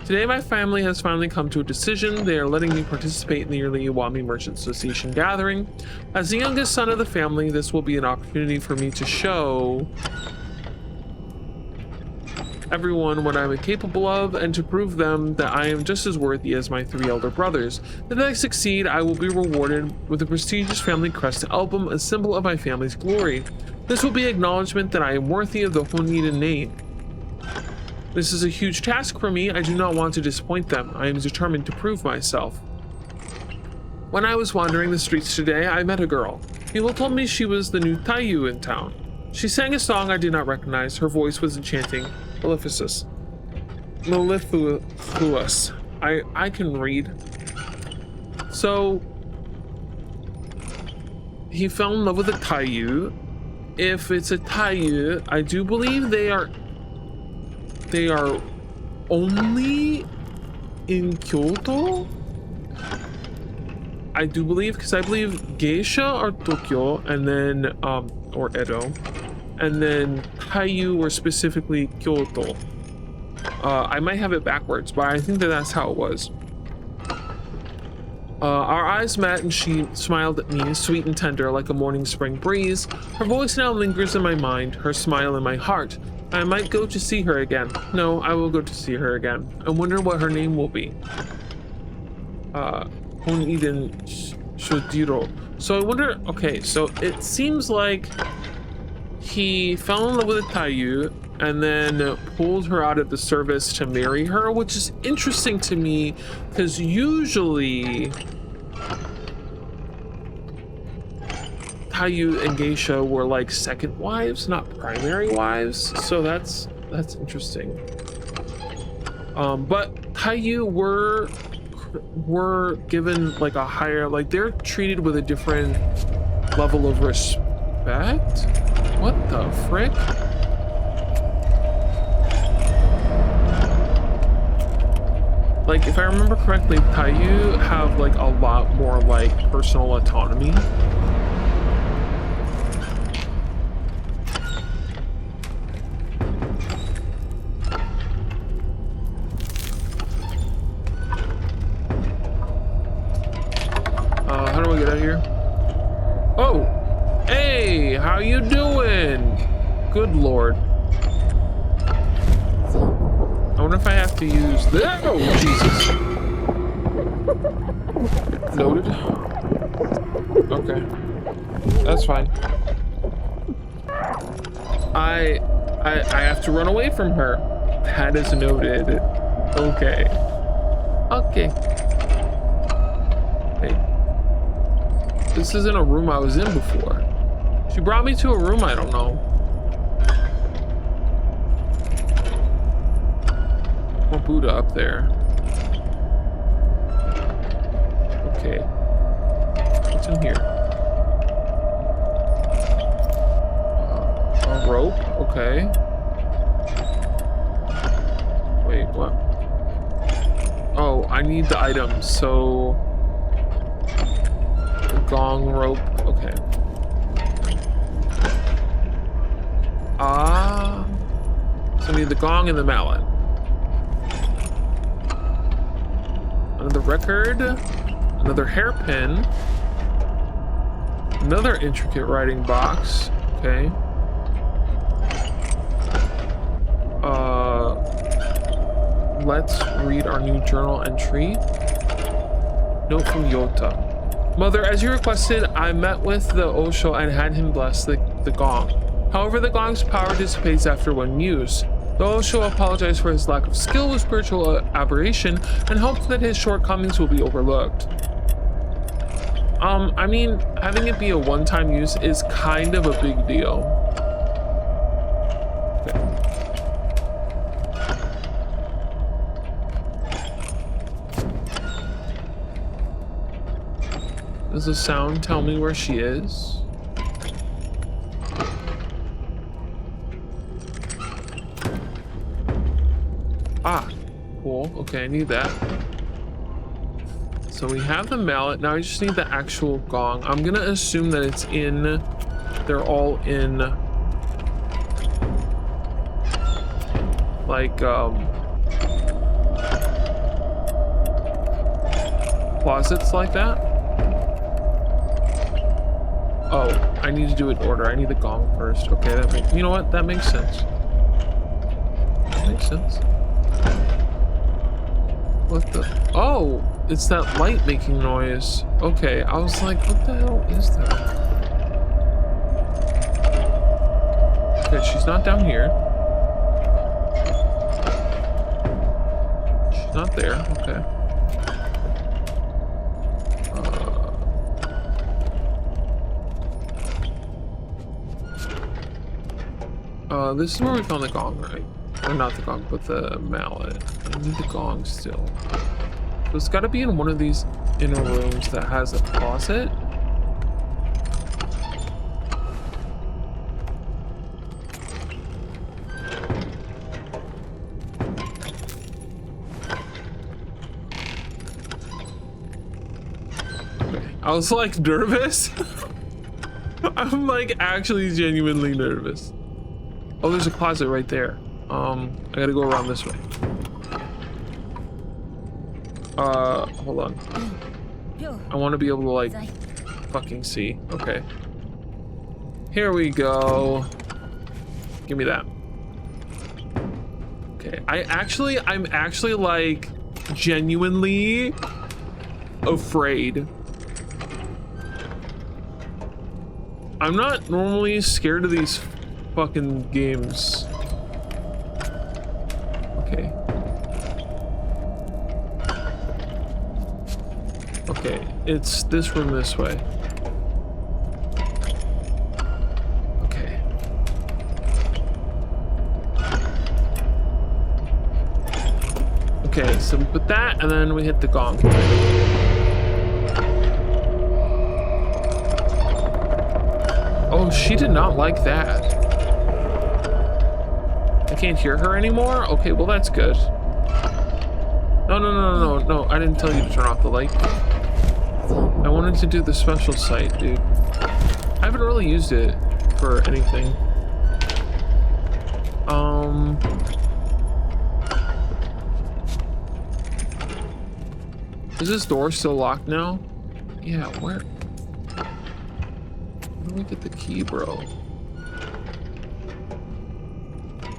Today, my family has finally come to a decision. They are letting me participate in the yearly Iwami Merchant Association gathering. As the youngest son of the family, this will be an opportunity for me to show everyone what I'm capable of and to prove them that I am just as worthy as my 3 elder brothers. If I succeed, I will be rewarded with a prestigious family crest album, a symbol of my family's glory. This will be acknowledgement that I am worthy of the Honida name. This is a huge task for me. I do not want to disappoint them. I am determined to prove myself. When I was wandering the streets today, I met a girl. People told me she was the new Taiyu in town. She sang a song I did not recognize. Her voice was enchanting. Mellifluous. I can read. So he fell in love with a Taiyu. If it's a Taiyu, I do believe they are only in Kyoto. I do believe, because I believe geisha are Tokyo, and then or Edo, and then Taiyu were specifically Kyoto. I might have it backwards, but I think that's how it was. Our eyes met and she smiled at me, sweet and tender like a morning spring breeze. Her voice now lingers in my mind, her smile in my heart. I might go to see her again. No, I will go to see her again. I wonder what her name will be. Honiden Shodiro. So I wonder, okay, so it seems like he fell in love with a Taiyu and then pulled her out of the service to marry her, which is interesting to me because usually Taiyu and geisha were like second wives, not primary wives. So that's interesting. But Taiyu were given like a higher, like they're treated with a different level of respect. What the frick? Like, if I remember correctly, Taiyu have like a lot more like personal autonomy. How do I get out of here? Oh, hey, how you doing? Good Lord. I wonder if I have to use this. Oh, Jesus. Loaded. Okay. That's fine. I have to run away from her. That is noted. Okay. Okay. Hey. This isn't a room I was in before. She brought me to a room I don't know. More Buddha up there. Okay. What's in here? A rope? Okay. Wait, what? Oh, I need the items, so... The gong rope, okay. So I need the gong and the mallet. Another record, another hairpin, another intricate writing box. Okay. Let's read our new journal entry. Note from Yota. Mother, as you requested, I met with the Osho and had him bless the gong. However, the gong's power dissipates after one use. The Osho apologized for his lack of skill with spiritual aberration and hoped that his shortcomings will be overlooked. I mean, having it be a one-time use is kind of a big deal. Okay. Does the sound tell me where she is? Ah, cool. Okay, I need that. So we have the mallet. Now I just need the actual gong. I'm gonna assume that it's in... They're all in... like, closets like that. Oh, I need to do it in order. I need the gong first. Okay, that makes... You know what? That makes sense. That makes sense. What the... Oh! It's that light making noise. Okay, I was like, what the hell is that? Okay, she's not down here. She's not there. Okay. This is where we found the gong, right? Or not the gong, but the mallet. I need the gong still. So it's got to be in one of these inner rooms that has a closet. Okay. I was like nervous. I'm like actually genuinely nervous. Oh, there's a closet right there. I gotta go around this way. Hold on. I want to be able to like fucking see. Okay. Here we go. Give me that. Okay. I'm actually like genuinely afraid. I'm not normally scared of these fucking games. Okay. Okay, it's this room this way. Okay. Okay, so we put that and then we hit the gong. Oh, she did not like that. I can't hear her anymore? Okay, well that's good. No, I didn't tell you to turn off the light. I wanted to do the special site, dude. I haven't really used it for anything. Is this door still locked now? Yeah, where do we get the key, bro?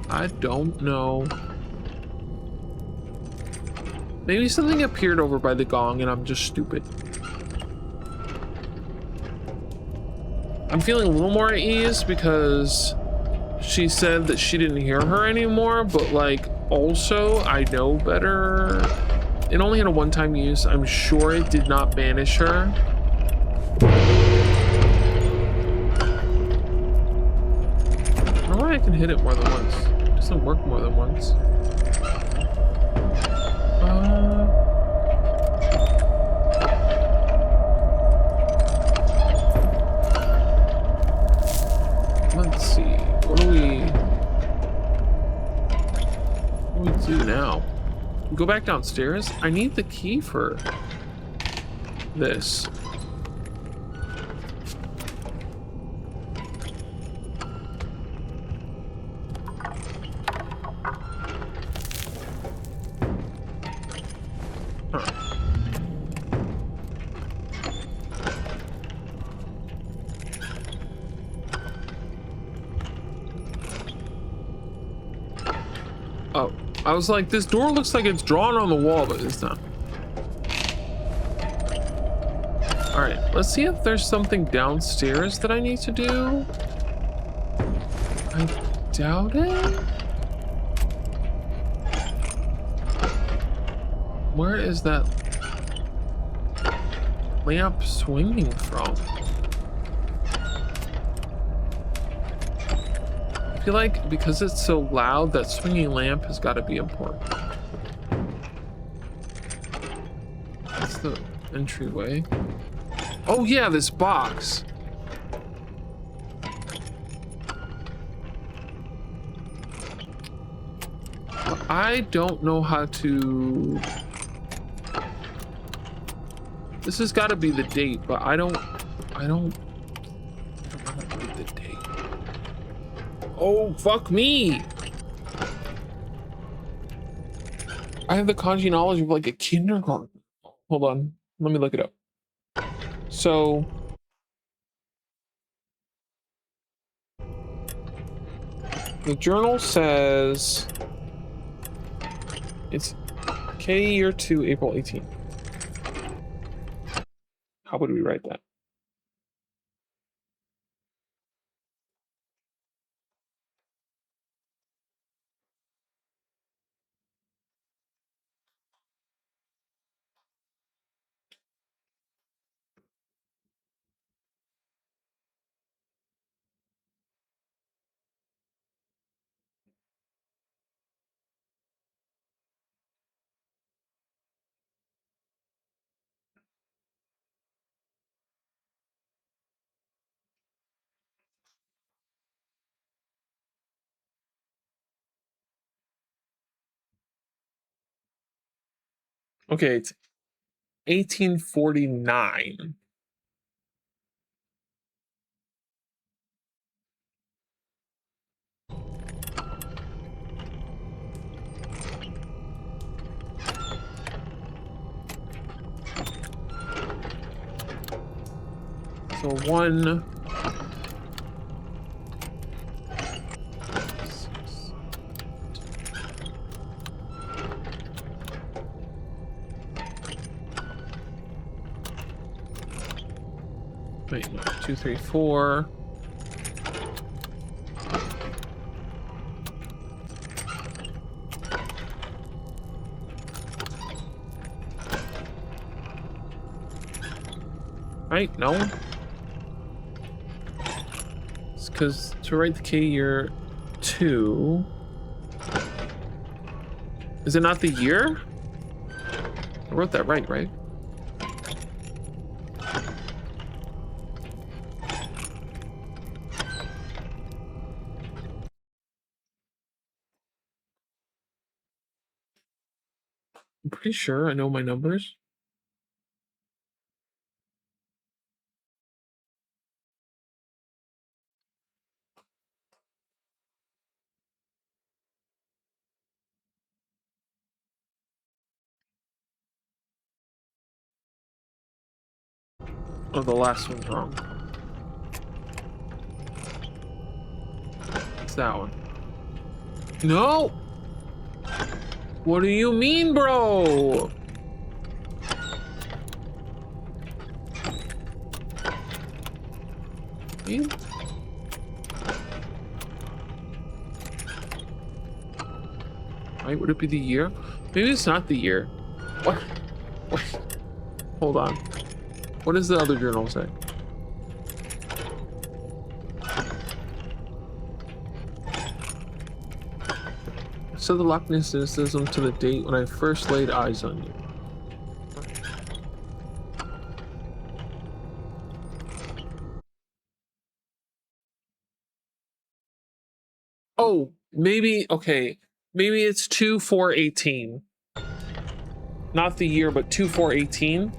I don't know. Maybe something appeared over by the gong and I'm just stupid. I'm feeling a little more at ease because she said that she didn't hear her anymore, but like also I know better. It only had a one-time use. I'm sure it did not banish her. I don't know why I can hit it more than once. It doesn't work more than once. Let's see. What do we do now? Go back downstairs. I need the key for this. Oh, I was like, this door looks like it's drawn on the wall, but it's not. All right, let's see if there's something downstairs that I need to do. doubt it. Where is that lamp swinging from? I feel like because it's so loud, that swinging lamp has got to be important. That's the entryway. Oh yeah, this box. I don't know how to... This has got to be the date, but I don't know how to read the date. Oh, fuck me! I have the kanji knowledge of like a kindergarten. Hold on, let me look it up. So... the journal says... it's K year 2, April 18th. How would we write that? Okay, it's 1849. So one... wait, no, 2, 3, 4. Right? No. It's because to write the K year 2. Is it not the year? I wrote that right, right? I'm pretty sure I know my numbers. Oh, the last one's wrong. It's that one. No! What do you mean, bro? Wait, would it be the year? Maybe it's not the year. What? Wait. Hold on. What does the other journal say? So the Loch Ness mysticism to the date when I first laid eyes on you. Oh, maybe, okay. Maybe it's 2/4/18. Not the year, but 2/4/18.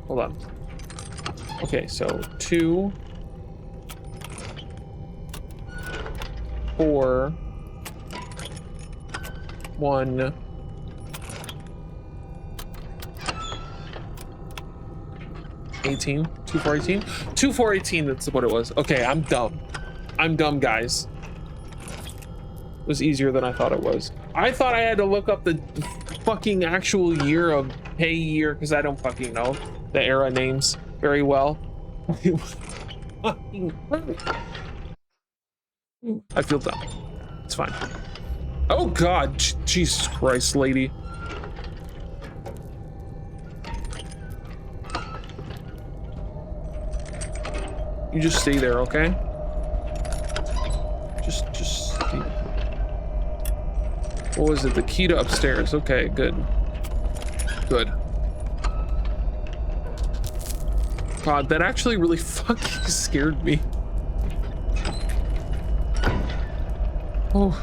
Hold on. Okay, so 2, 4, 1. $18. 2/4/18. 2/4/18. That's what it was. Okay, I'm dumb. I'm dumb, guys. It was easier than I thought it was. I thought I had to look up the fucking actual year of pay year because I don't fucking know the era names very well. I feel dumb. It's fine. Oh God, Jesus Christ, lady. You just stay there, okay? Just stay. What was it? The key to upstairs. Okay, good. Good. God, that actually really fucking scared me. Oh.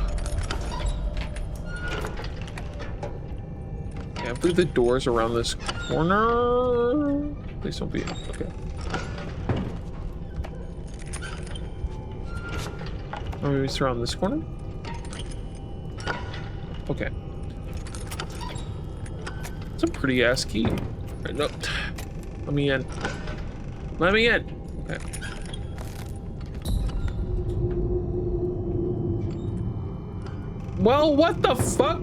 Yeah, I believe the door's around this corner. Please don't be. Okay. Or maybe it's around this corner? Okay. It's a pretty ass key. Right, no. Let me in. Let me in. Okay. Well, what the fuck?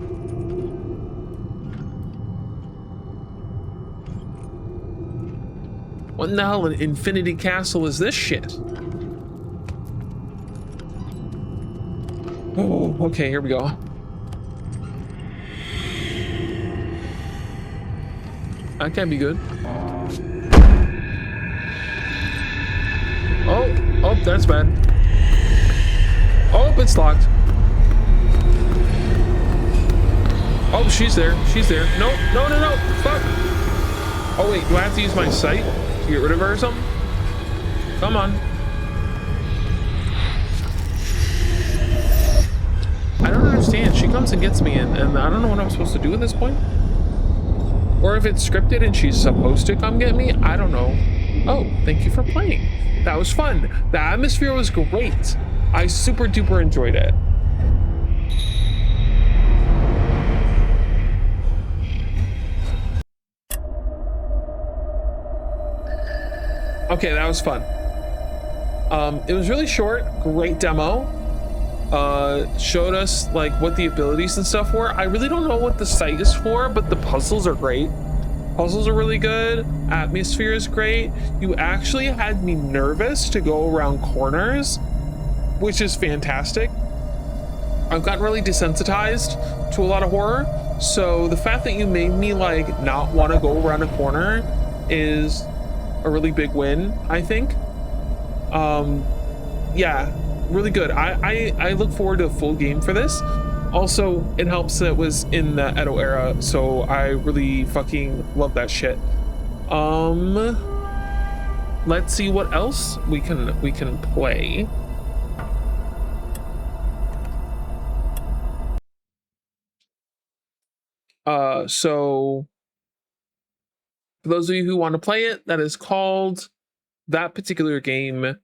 What in the hell, an infinity castle is this shit? Oh, okay, here we go. That can't be good. Oh, that's bad. Oh, it's locked. Oh, she's there. She's there. No, no, no, no. Fuck. Oh, wait. Do I have to use my sight to get rid of her or something? Come on. I don't understand. She comes and gets me, and I don't know what I'm supposed to do at this point. Or if it's scripted and she's supposed to come get me. I don't know. Oh, thank you for playing. That was fun. The atmosphere was great. I super duper enjoyed it. Okay, that was fun. It was really short, great demo. Showed us like what the abilities and stuff were. I really don't know what the site is for, but the puzzles are great. Puzzles are really good. Atmosphere is great. You actually had me nervous to go around corners, which is fantastic. I've gotten really desensitized to a lot of horror, so the fact that you made me like not want to go around a corner is a really big win, I think. Yeah, really good. I look forward to a full game for this. Also, it helps that it was in the Edo era, so I really fucking love that shit. Let's see what else we can play. So for those of you who want to play it, that particular game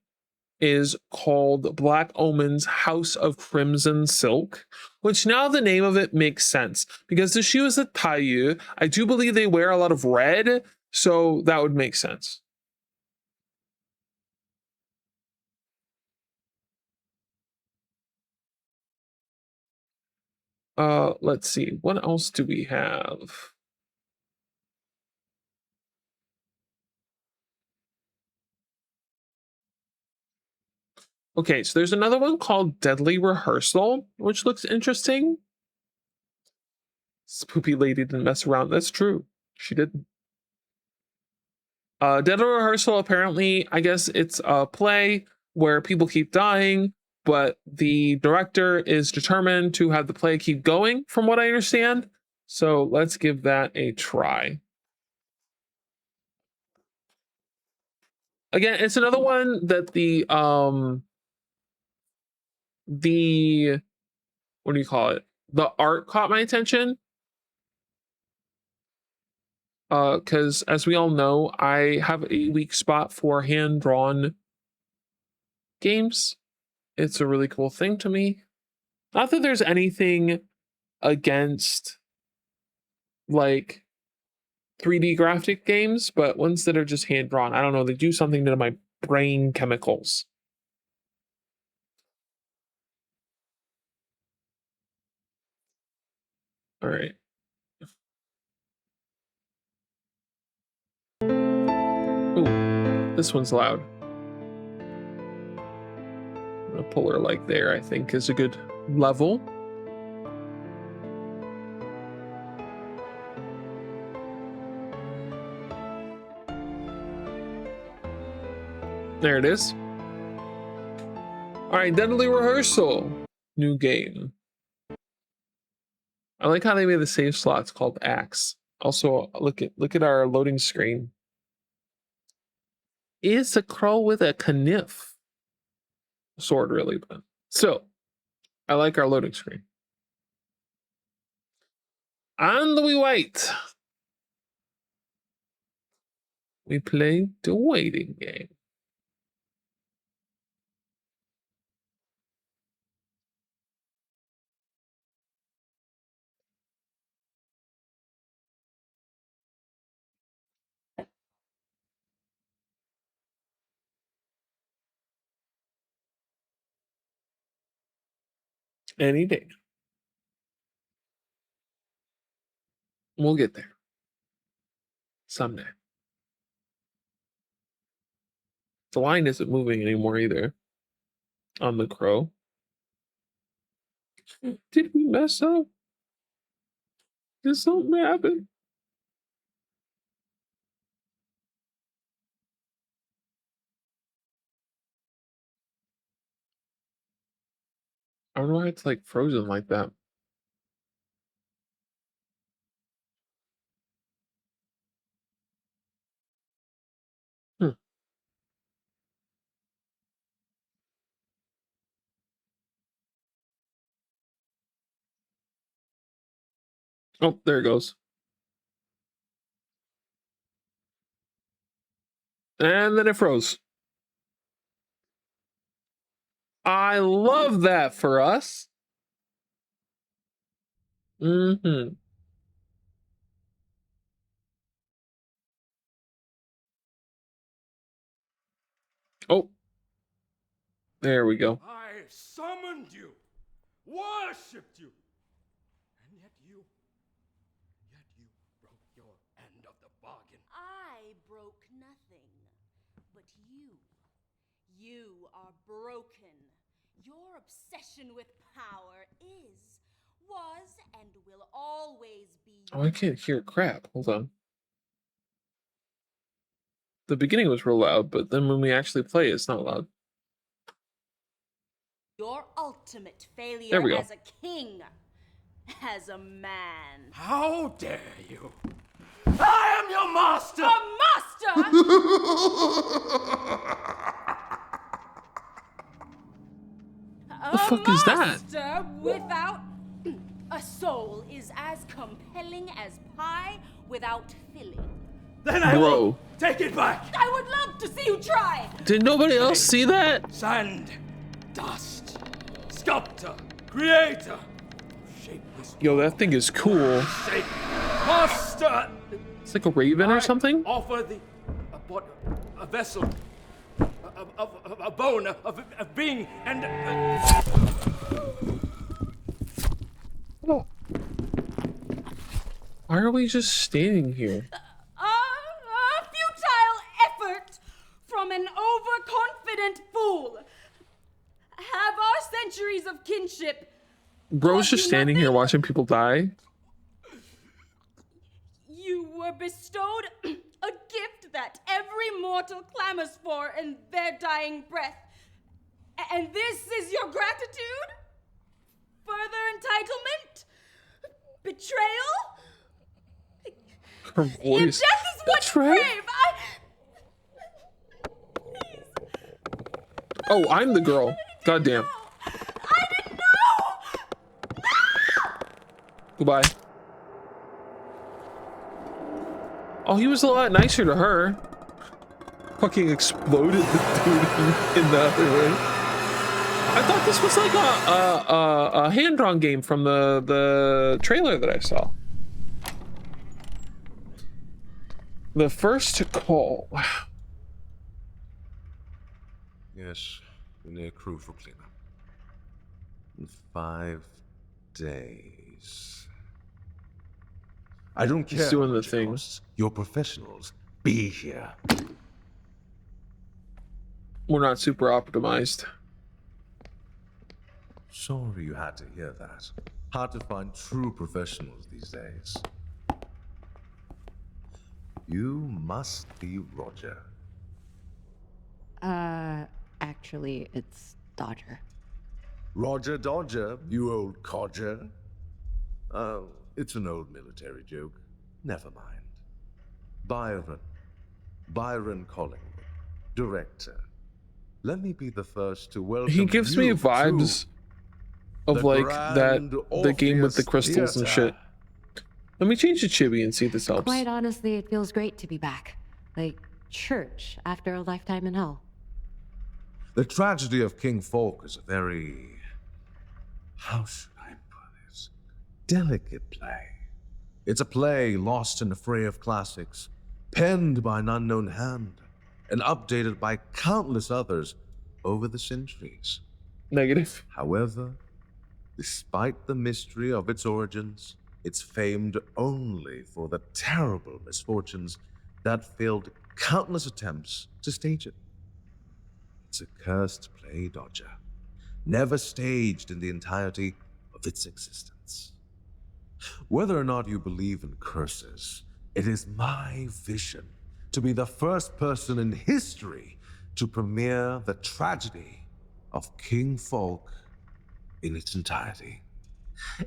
is called Black Omens House of Crimson Silk, which now the name of it makes sense because the shoe is a Taiyu. I do believe they wear a lot of red, so that would make sense. Let's see. What else do we have? Okay, so there's another one called Deadly Rehearsal, which looks interesting. Spoopy lady didn't mess around. That's true. She didn't. Deadly Rehearsal, apparently, I guess it's a play where people keep dying, but the director is determined to have the play keep going, from what I understand. So let's give that a try. Again, it's another one that the what do you call it? The art caught my attention. Because as we all know, I have a weak spot for hand-drawn games. It's a really cool thing to me. Not that there's anything against like 3D graphic games, but ones that are just hand-drawn. I don't know, they do something to my brain chemicals. All right. Ooh, this one's loud. I'm gonna pull her like there, I think, is a good level. There it is. All right, Deadly Rehearsal. New game. I like how they made the save slots called Axe. Also, look at our loading screen. It's a crow with a kniff. Sword, really, but so I like our loading screen. And we wait. We play the waiting game. Any day. We'll get there. Someday. The line isn't moving anymore either. On the crow. Did we mess up? Did something happen? I don't know why it's like frozen like that. Oh, there it goes. And then it froze. I love that for us. Mm-hmm. Oh. There we go. I summoned you, worshipped you, and yet you broke your end of the bargain. I broke nothing, but you are broken. Your obsession with power was, and will always be. Oh, I can't hear crap. Hold on. The beginning was real loud, but then when we actually play, it's not loud. Your ultimate failure as a king, as a man. How dare you? I am your master! A master? The fuck is that? Master without a soul is as compelling as pie without filling. Then I will take it back. I would love to see you try. Did nobody else see that? Sand, dust, sculptor, creator. Shape this. Yo, that thing is cool. Shape, master. It's like a raven or something. Offer thee a vessel, a bone, a being, and. Oh. Why are we just standing here? A futile effort from an overconfident fool. Have our centuries of kinship. Bro's just standing here watching people die. You were bestowed a gift that every mortal clamors for in their dying breath. And this is your gratitude? Further entitlement? Betrayal? Her voice. Death is what you crave. Oh, I'm the girl. Goddamn. I didn't know. Goodbye. Oh, he was a lot nicer to her. Fucking exploded the dude in the other way. I thought this was like a hand-drawn game from the trailer that I saw. The first call. Yes, we need a crew for cleanup. In 5 days. I don't care. He's doing the what it thing. costs. You're professionals. Be here. We're not super optimized. Sorry you had to hear that. Hard to find true professionals these days. You must be Roger. Actually, it's Dodger. Roger Dodger, you old codger. It's an old military joke. Never mind. Byron Collingwood, director. Let me be the first to welcome He gives me you vibes to of the like that Grand the game with the Orpheus crystals and Theater. shit. Let me change to chibi and see if this helps. Quite honestly, it feels great to be back. Like church after a lifetime in hell. The tragedy of King Falk is a very, how should I put it, delicate play. It's a play lost in the fray of classics, penned by an unknown hand, and updated by countless others over the centuries. Negative. However, despite the mystery of its origins, it's famed only for the terrible misfortunes that failed countless attempts to stage it. It's a cursed play, Dodger, never staged in the entirety of its existence. Whether or not you believe in curses, it is my vision to be the first person in history to premiere the tragedy of King Falk in its entirety.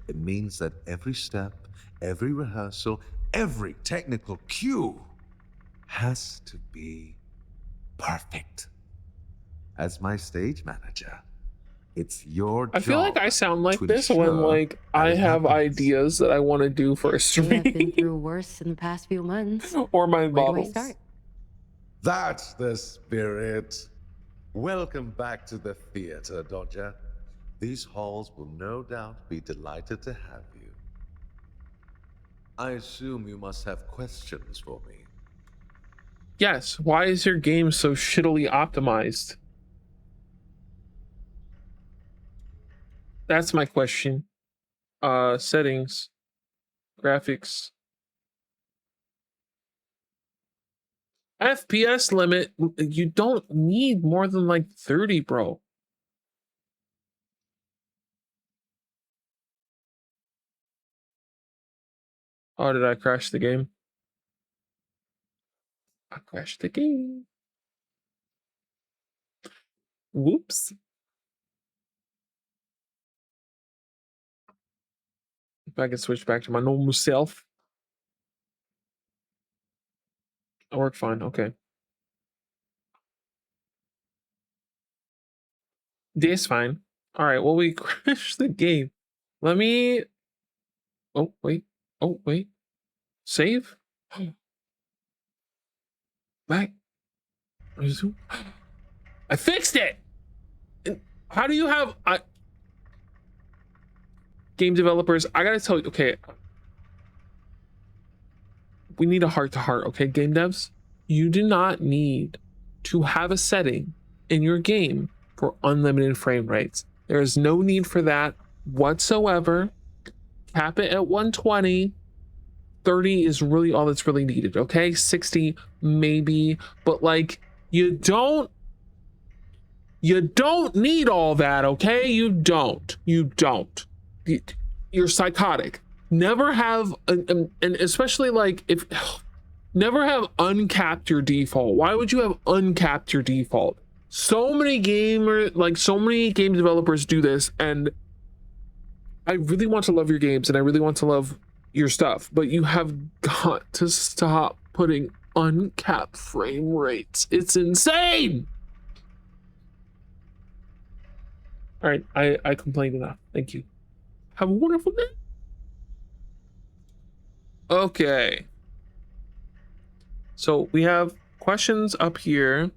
It means that every step, every rehearsal, every technical cue has to be perfect. As my stage manager, it's your job. I feel like I sound like to this when ensure like that I it have happens. ideas that I want to do for a We have been stream through worse in the past few months. or my Where do I models. start? That's the spirit. Welcome back to the theater, Dodger. These halls will no doubt be delighted to have you. I assume you must have questions for me. Yes, why is your game so shittily optimized? That's my question. Settings, graphics, FPS limit. You don't need more than like 30, bro. Oh, did I crash the game? I crashed the game. Whoops. If I can switch back to my normal self. I work fine. Okay. This fine. All right. Well, we crashed the game. Let me. Oh wait. Oh wait. Save. Back. Resume. I fixed it. How do you have game developers? I gotta tell you. Okay. We need a heart-to-heart. Okay, game devs. You do not need to have a setting in your game for unlimited frame rates. There is no need for that whatsoever. Cap it at 120. 30 is really all that's really needed. Okay, 60 maybe, but like you don't need all that. Okay, you don't. You're psychotic. Never have and especially like if never have uncapped your default. Why would you have uncapped your default? So many game developers do this, and I really want to love your games and I really want to love your stuff, but you have got to stop putting uncapped frame rates. It's insane. All right, I complained enough. Thank you. Have a wonderful day. Okay. So we have questions up here.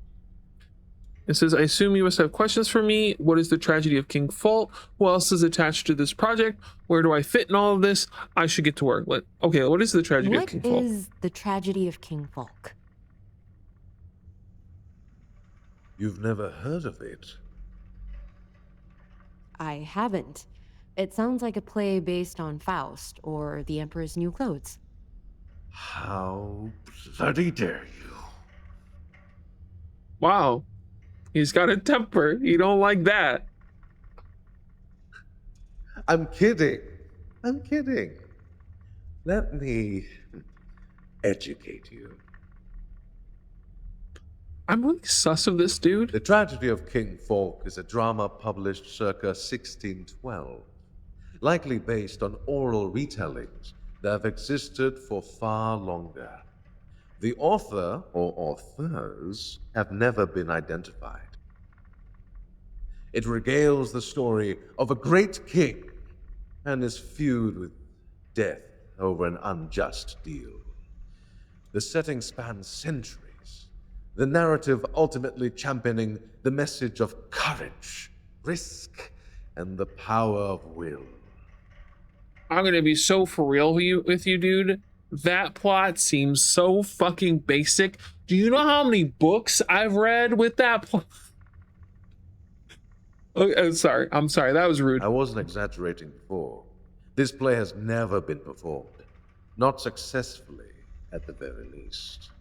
It says, I assume you must have questions for me. What is the tragedy of King Falk? Who else is attached to this project? Where do I fit in all of this? I should get to work. Okay, what is the tragedy of King Falk? What is the tragedy of King Falk? You've never heard of it? I haven't. It sounds like a play based on Faust or The Emperor's New Clothes. How bloody dare you? Wow. He's got a temper. You don't like that. I'm kidding. I'm kidding. Let me educate you. I'm really sus of this dude. The Tragedy of King Falk is a drama published circa 1612, likely based on oral retellings that have existed for far longer. The author or authors have never been identified. It regales the story of a great king and his feud with death over an unjust deal. The setting spans centuries, the narrative ultimately championing the message of courage, risk, and the power of will. I'm gonna be so for real with you, dude. That plot seems so fucking basic. Do you know how many books I've read with that plot? Oh, sorry. I'm sorry. That was rude. I wasn't exaggerating before. This play has never been performed. Not successfully, at the very least.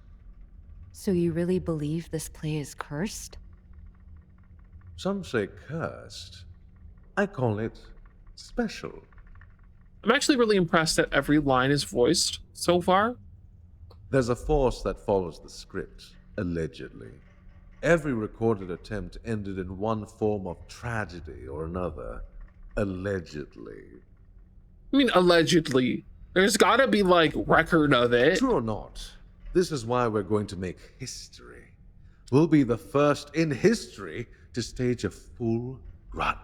So you really believe this play is cursed? Some say cursed. I call it special. I'm actually really impressed that every line is voiced so far. There's a force that follows the script, allegedly. Every recorded attempt ended in one form of tragedy or another, allegedly. I mean, allegedly. There's gotta be, like, record of it. True or not, this is why we're going to make history. We'll be the first in history to stage a full run.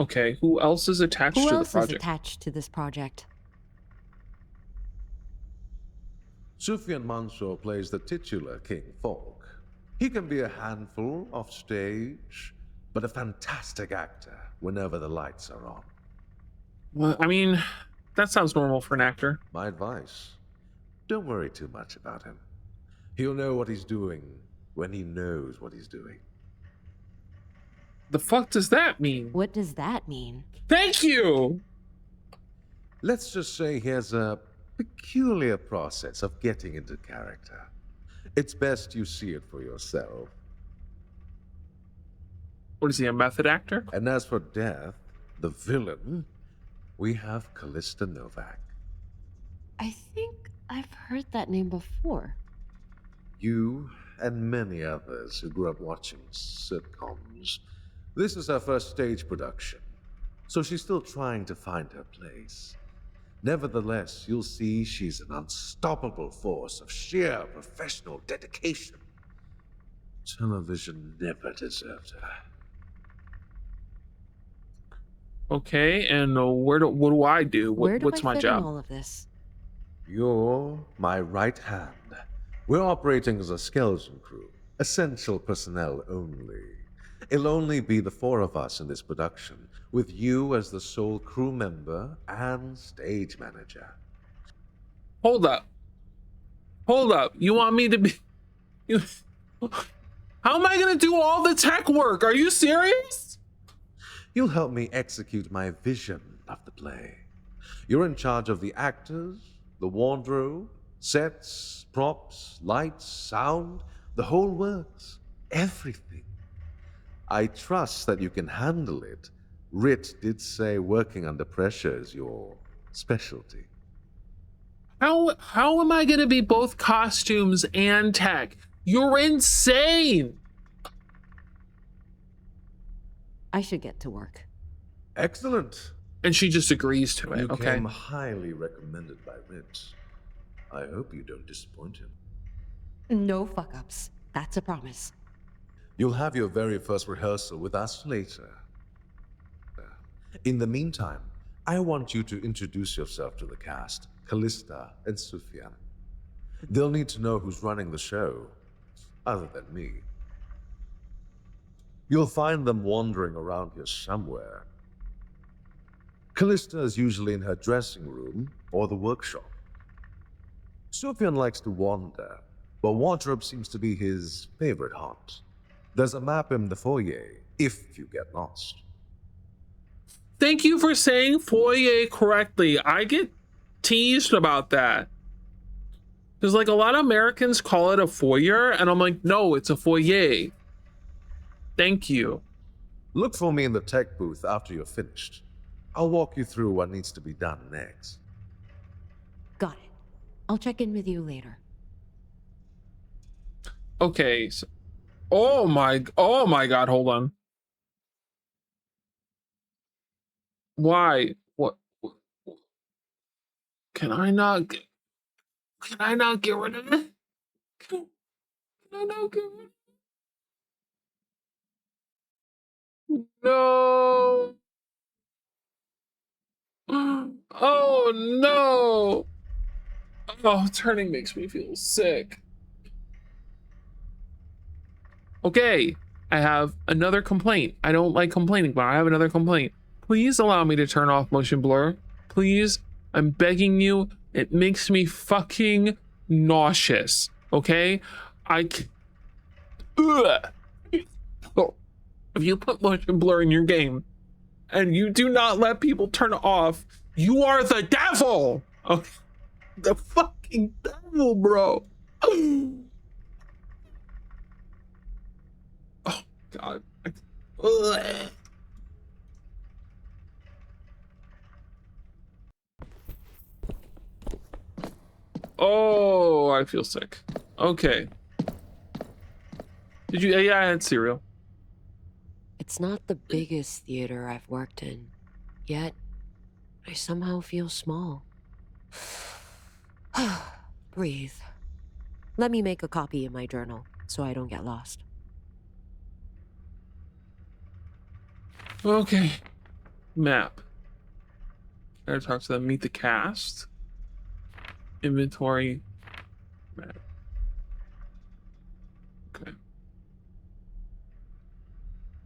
Okay, who else is attached Who to the else is project? attached to this project? Sufyan Mansour plays the titular King Falk. He can be a handful off stage, but a fantastic actor whenever the lights are on. Well, I mean, that sounds normal for an actor. My advice, don't worry too much about him. He'll know what he's doing when he knows what he's doing. The fuck does that mean? What does that mean? Thank you! Let's just say he has a peculiar process of getting into character. It's best you see it for yourself. What is he, a method actor? And as for Death, the villain, we have Callista Novak. I think I've heard that name before. You and many others who grew up watching sitcoms. This is her first stage production, so she's still trying to find her place. Nevertheless, you'll see she's an unstoppable force of sheer professional dedication. Television never deserved her. Okay, and what do I do? Where do What's I my fit job? in all of this? You're my right hand. We're operating as a skeleton crew, essential personnel only. It'll only be the four of us in this production, with you as the sole crew member and stage manager. Hold up. Hold up. You want me to be... You... How am I gonna do all the tech work? Are you serious? You'll help me execute my vision of the play. You're in charge of the actors, the wardrobe, sets, props, lights, sound, the whole works, everything. I trust that you can handle it. Rit did say working under pressure is your specialty. How am I gonna be both costumes and tech? You're insane! I should get to work. Excellent. And she just agrees to it, You okay? came highly recommended by Rit. I hope you don't disappoint him. No fuck-ups. That's a promise. You'll have your very first rehearsal with us later. In the meantime, I want you to introduce yourself to the cast, Callista and Sufyan. They'll need to know who's running the show, other than me. You'll find them wandering around here somewhere. Callista is usually in her dressing room or the workshop. Sufyan likes to wander, but wardrobe seems to be his favorite haunt. There's a map in the foyer, if you get lost. Thank you for saying foyer correctly. I get teased about that. Because, like, a lot of Americans call it a foyer, and I'm like, no, it's a foyer. Thank you. Look for me in the tech booth after you're finished. I'll walk you through what needs to be done next. Got it. I'll check in with you later. Okay. So, oh my God. Hold on. Why? What? Can I not get rid of it? Can I not get rid of it? No. Oh no. Oh, turning makes me feel sick. Okay, I have another complaint. I don't like complaining, but I have another complaint. Please allow me to turn off motion blur. Please, I'm begging you. It makes me fucking nauseous. Okay? Ugh. Oh, if you put motion blur in your game and you do not let people turn it off, you are the devil. Okay? The fucking devil, bro. Oh God. Ugh. Oh, I feel sick. Okay. Did you? Yeah, I had cereal. It's not the biggest theater I've worked in, yet I somehow feel small. Breathe. Let me make a copy in my journal so I don't get lost. Okay. Map. Gotta talk to them. Meet the cast. Inventory. Map. Okay.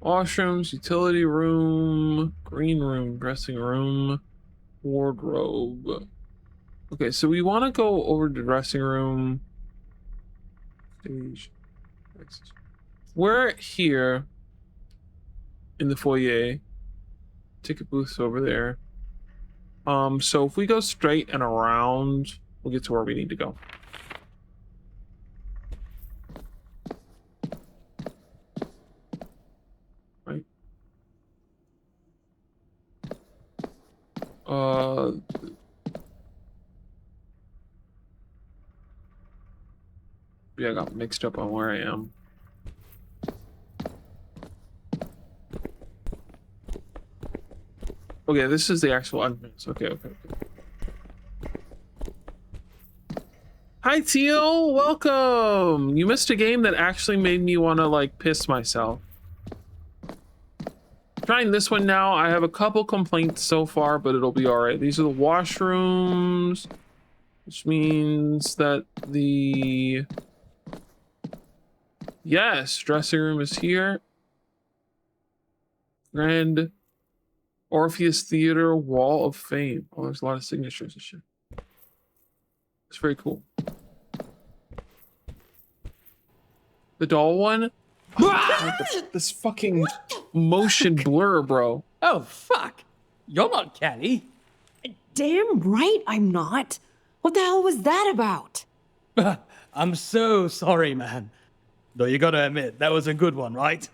Washrooms, utility room, green room, dressing room, wardrobe. Okay, so we want to go over to dressing room. Stage. We're here in the foyer. Ticket booth's over there. So if we go straight and around, we'll get to where we need to go. Right. Yeah, I got mixed up on where I am. Okay, this is the actual entrance. Okay. Hi, Teal. Welcome. You missed a game that actually made me want to, like, piss myself. Trying this one now. I have a couple complaints so far, but it'll be all right. These are the washrooms, which means that the... Yes, dressing room is here. Grand Orpheus Theater Wall of Fame. Oh, there's a lot of signatures and shit. It's very cool. The doll one? Oh, this fucking motion blur, bro. Oh, fuck. You're not Callie. Damn right I'm not. What the hell was that about? I'm so sorry, man. Though you gotta admit, that was a good one, right?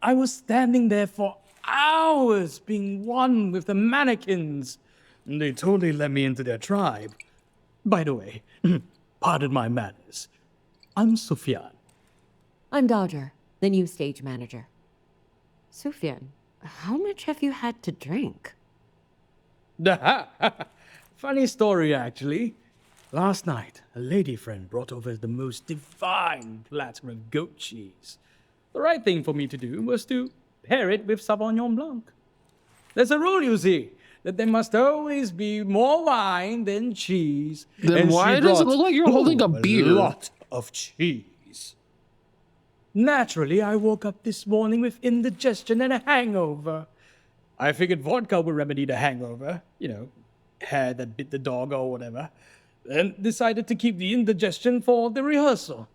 I was standing there for hours being one with the mannequins. They totally let me into their tribe. By the way, pardon my manners. I'm Sufyan. I'm Dodger, the new stage manager. Sufyan, how much have you had to drink? Funny story, actually. Last night, a lady friend brought over the most divine platter of goat cheese. The right thing for me to do was to pair it with Sauvignon Blanc. There's a rule, you see, that there must always be more wine than cheese. Then and why she does it brought, look like you're holding a beer? A lot of cheese. Naturally, I woke up this morning with indigestion and a hangover. I figured vodka would remedy the hangover, you know, hair that bit the dog or whatever, and decided to keep the indigestion for the rehearsal.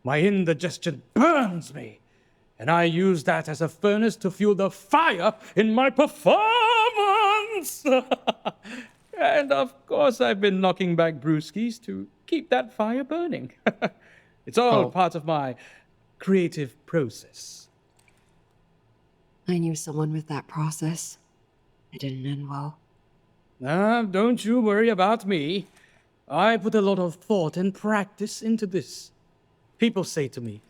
My indigestion burns me, and I use that as a furnace to fuel the fire in my performance. And of course, I've been knocking back brewskis to keep that fire burning. It's all part of my creative process. I knew someone with that process. It didn't end well. Don't you worry about me. I put a lot of thought and practice into this. People say to me,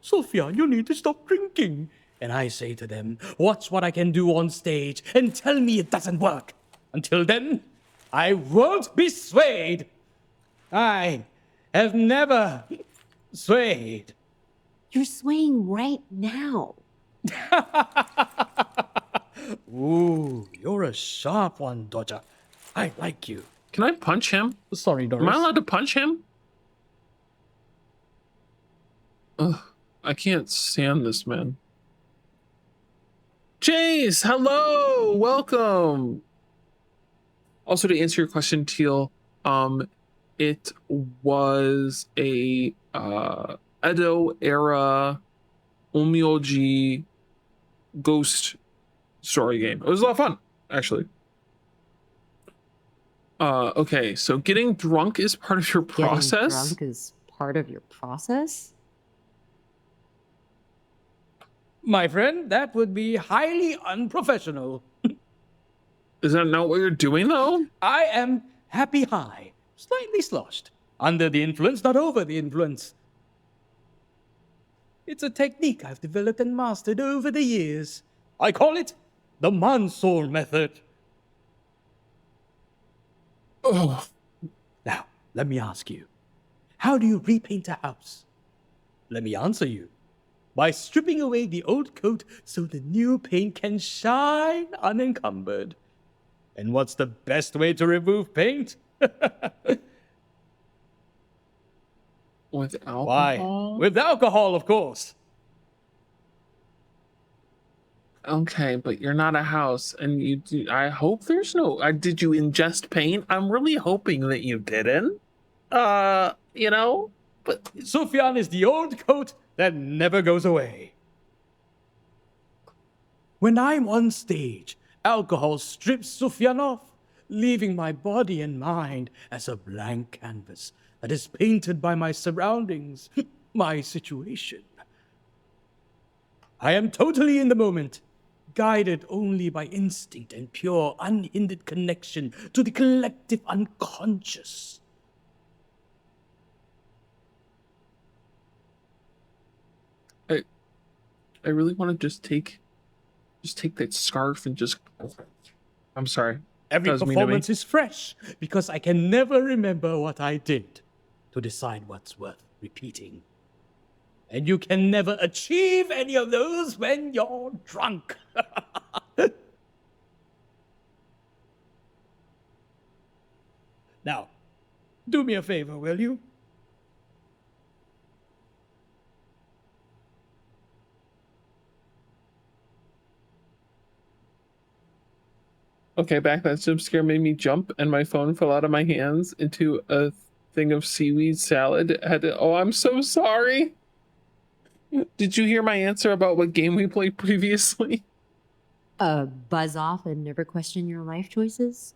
Sophia, you need to stop drinking. And I say to them, watch what I can do on stage and tell me it doesn't work. Until then, I won't be swayed. I have never swayed. You're swaying right now. Ooh, you're a sharp one, Dodger. I like you. Can I punch him? Sorry, Doris. Am I allowed to punch him? Ugh, I can't stand this man. Jace, hello, welcome. Also, to answer your question, Teal, it was a Edo era Onmyoji ghost story game. It was a lot of fun, actually. Okay, so getting drunk is part of your process. Getting drunk is part of your process? My friend, that would be highly unprofessional. Is that not what you're doing, though? I am happy high, slightly sloshed. Under the influence, not over the influence. It's a technique I've developed and mastered over the years. I call it the Mansour method. Oh, Now, let me ask you, how do you repaint a house? Let me answer you. By stripping away the old coat so the new paint can shine unencumbered. And what's the best way to remove paint? with alcohol? Why? With alcohol, of course. Okay, but you're not a house, and you do, I hope there's no. Did you ingest paint? I'm really hoping that you didn't. You know, but Sufyan is the old coat that never goes away. When I'm on stage, alcohol strips Sufyan off, leaving my body and mind as a blank canvas that is painted by my surroundings, my situation. I am totally in the moment, guided only by instinct and pure, unhindered connection to the collective unconscious. I really want to just take that scarf and just. I'm sorry. Every That was mean to me. performance is fresh because I can never remember what I did to decide what's worth repeating. And you can never achieve any of those when you're drunk. Now, do me a favor, will you? Okay, back that jump scare made me jump, and my phone fell out of my hands into a thing of seaweed salad. Oh, I'm so sorry. Did you hear my answer about what game we played previously? Buzz off and never question your life choices?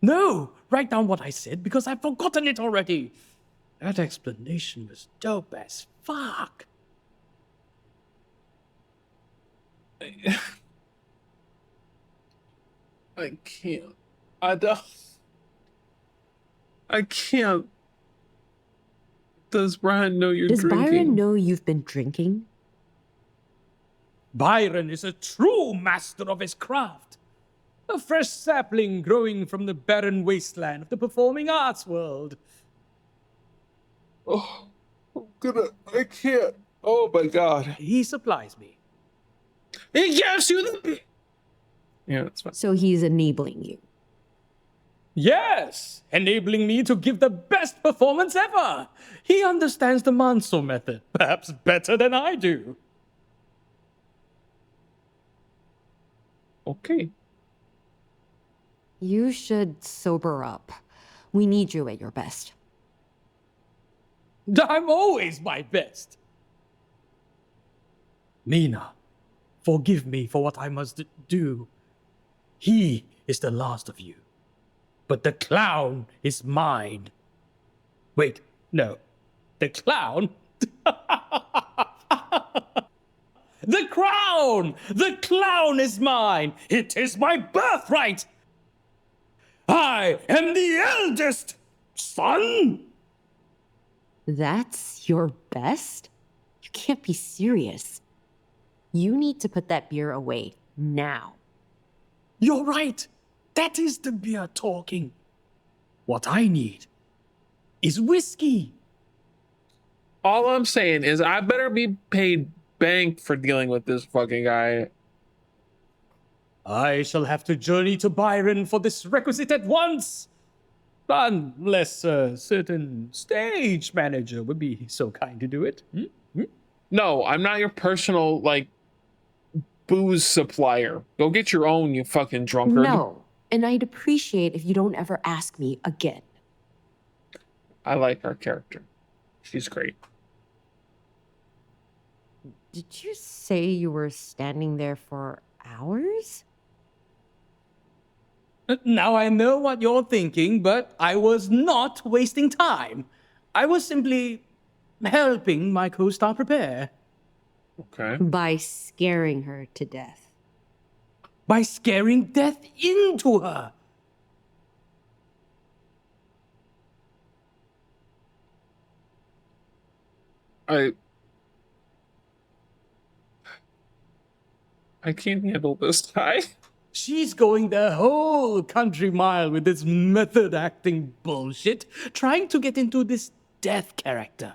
No, write down what I said because I've forgotten it already. That explanation was dope as fuck. I can't. I can't. Does Brian know you're Does drinking? Byron know you've been drinking? Byron is a true master of his craft. A fresh sapling growing from the barren wasteland of the performing arts world. Oh, I can't. Oh my god. He supplies me. He gives you the. Yeah, that's fine. So he's enabling you. Yes, enabling me to give the best performance ever. He understands the Manso method, perhaps better than I do. Okay. You should sober up. We need you at your best. I'm always my best. Mina, forgive me for what I must do. He is the last of you. But the clown is mine. Wait, no. The clown? The crown! The crown is mine! It is my birthright! I am the eldest son! That's your best? You can't be serious. You need to put that beer away now. You're right. That is the beer talking. What I need is whiskey. All I'm saying is I better be paid bank for dealing with this fucking guy. I shall have to journey to Byron for this requisite at once. Unless a certain stage manager would be so kind to do it. No, I'm not your personal, like, booze supplier. Go get your own, you fucking drunkard. No, and I'd appreciate if you don't ever ask me again. I like our character. She's great. Did you say you were standing there for hours? Now I know what you're thinking, but I was not wasting time. I was simply helping my co-star prepare. Okay. By scaring her to death. By scaring death into her. I can't handle this guy. She's going the whole country mile with this method acting bullshit, trying to get into this death character.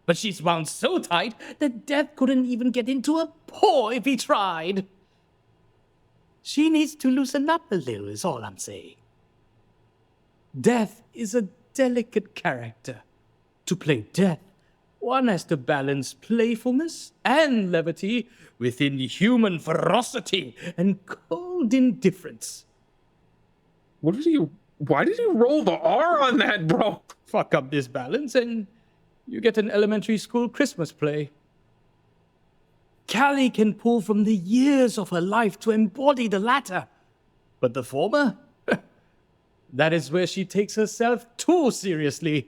But she's wound so tight that Death couldn't even get into her paw if he tried. She needs to loosen up a little, is all I'm saying. Death is a delicate character. To play Death, one has to balance playfulness and levity with inhuman ferocity and cold indifference. Why did you roll the R on that, bro? Fuck up this balance and you get an elementary school Christmas play. Callie can pull from the years of her life to embody the latter. But the former? That is where she takes herself too seriously.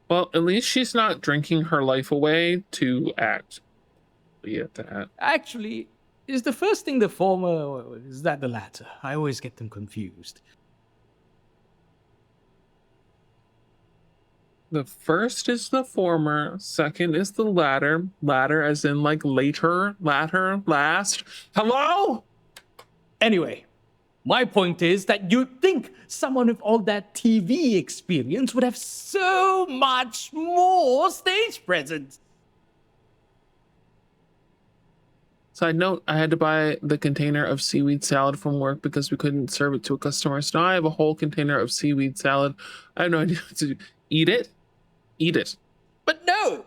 Well, at least she's not drinking her life away to act. Yeah, that. Actually, is the first thing the former or is that the latter? I always get them confused. The first is the former, second is the latter. Latter as in like later, latter, last. Hello? Anyway, my point is that you'd think someone with all that TV experience would have so much more stage presence. Side note, I had to buy the container of seaweed salad from work because we couldn't serve it to a customer. So now I have a whole container of seaweed salad. I have no idea what to do. Eat it? Eat it. But no!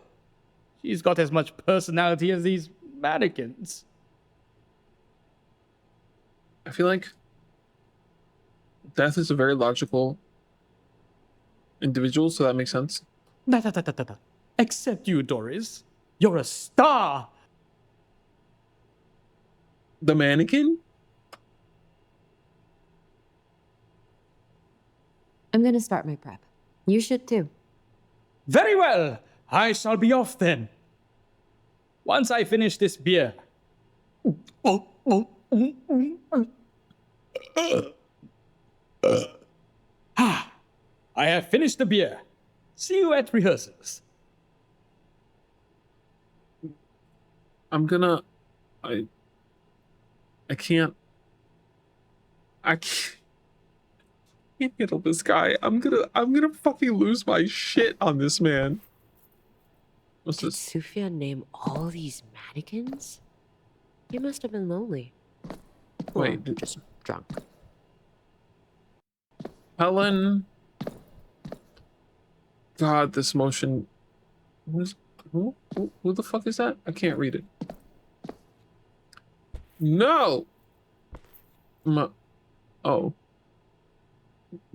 She's got as much personality as these mannequins. I feel like Death is a very logical individual, so that makes sense. Except you, Doris. You're a star! The mannequin? I'm gonna start my prep. You should too. Very well! I shall be off then. Once I finish this beer. I have finished the beer. See you at rehearsals. I'm gonna... I can't handle this guy. I'm gonna fucking lose my shit on this man. What's Did this? Sufyan name all these mannequins? He must have been lonely. Wait, Or just drunk. Helen. God, this motion. Who the fuck is that? I can't read it. No. Oh.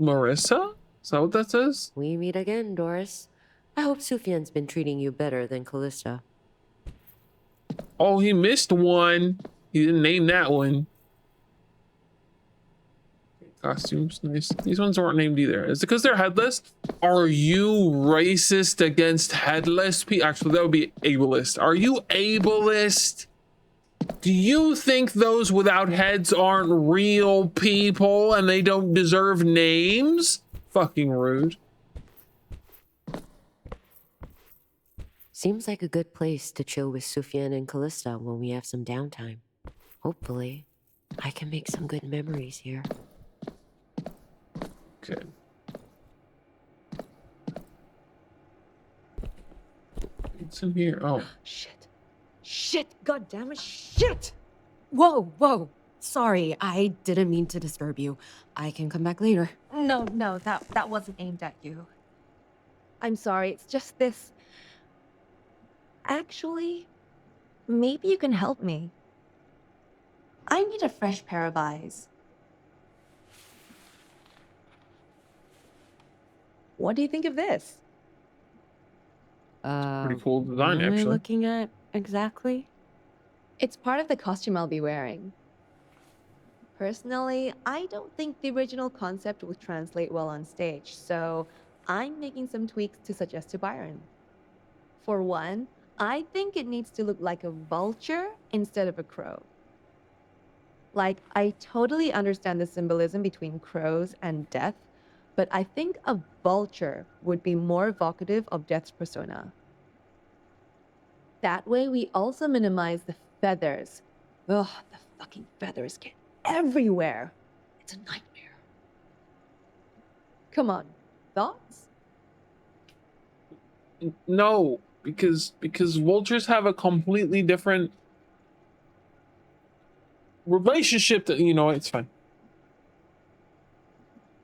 Marissa? Is that what that says? We meet again, Doris. I hope Sufyan's been treating you better than Callista. Oh, he missed one. He didn't name that one. Costumes, nice. These ones aren't named either. Is it because they're headless? Are you racist against headless people? Actually, that would be ableist. Are you ableist? Do you think those without heads aren't real people and they don't deserve names? Fucking rude. Seems like a good place to chill with Sufyan and Callista when we have some downtime. Hopefully, I can make some good memories here. Okay. What's in here? Oh. Shit. Shit. God damn it. Shit. Whoa, whoa. Sorry, I didn't mean to disturb you. I can come back later. No, that wasn't aimed at you. I'm sorry, it's just this. Actually, maybe you can help me. I need a fresh pair of eyes. What do you think of this? Pretty cool design, What am I actually. looking at exactly? It's part of the costume I'll be wearing. Personally, I don't think the original concept will translate well on stage, so I'm making some tweaks to suggest to Byron. For one, I think it needs to look like a vulture instead of a crow. Like, I totally understand the symbolism between crows and death, but I think a vulture would be more evocative of death's persona. That way, we also minimize the feathers. Ugh, the fucking feathers get everywhere. It's a nightmare. Come on, thoughts? No, because vultures have a completely different relationship that, you know, it's fine.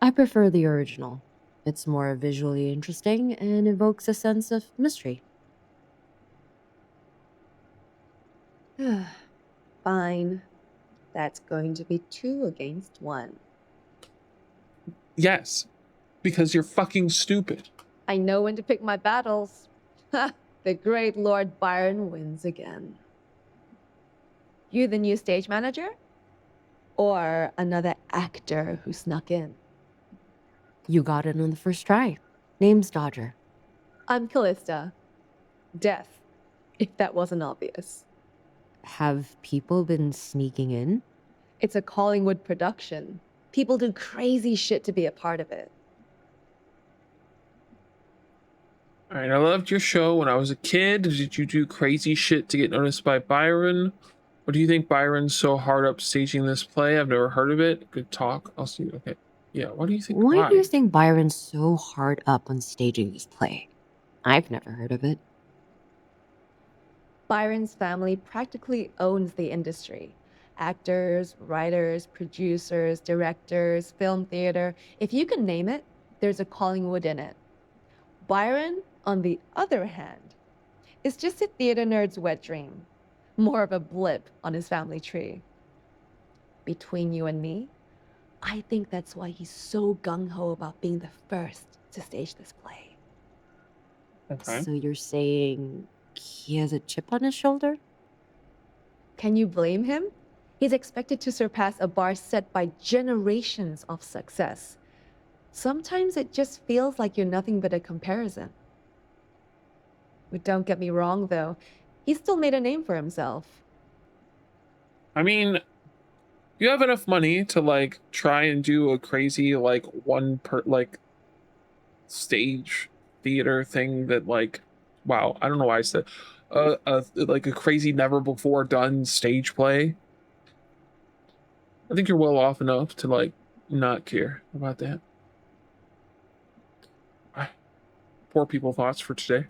I prefer the original. It's more visually interesting and evokes a sense of mystery. Fine. That's going to be 2 against 1. Yes, because you're fucking stupid. I know when to pick my battles. Ha! The great Lord Byron wins again. You the new stage manager? Or another actor who snuck in? You got it on the first try. Name's Dodger. I'm Callista. Death, if that wasn't obvious. Have people been sneaking in? It's a Collingwood production. People do crazy shit to be a part of it. All right, I loved your show when I was a kid. Did you do crazy shit to get noticed by Byron? Or do you think Byron's so hard up staging this play? I've never heard of it. Good talk. I'll see. Okay. Yeah, what do you think? Why do you think Byron's so hard up on staging this play? I've never heard of it. Byron's family practically owns the industry. Actors, writers, producers, directors, film theater. If you can name it, there's a Collingwood in it. Byron, on the other hand, is just a theater nerd's wet dream. More of a blip on his family tree. Between you and me, I think that's why he's so gung-ho about being the first to stage this play. Okay. So you're saying he has a chip on his shoulder? Can you blame him? He's expected to surpass a bar set by generations of success. Sometimes it just feels like you're nothing but a comparison. But don't get me wrong, though. He still made a name for himself. I mean, you have enough money to like try and do a crazy like stage theater thing that like, wow, I don't know why I said like a crazy never before done stage play. I think you're well off enough to like not care about that. Poor people thoughts for today.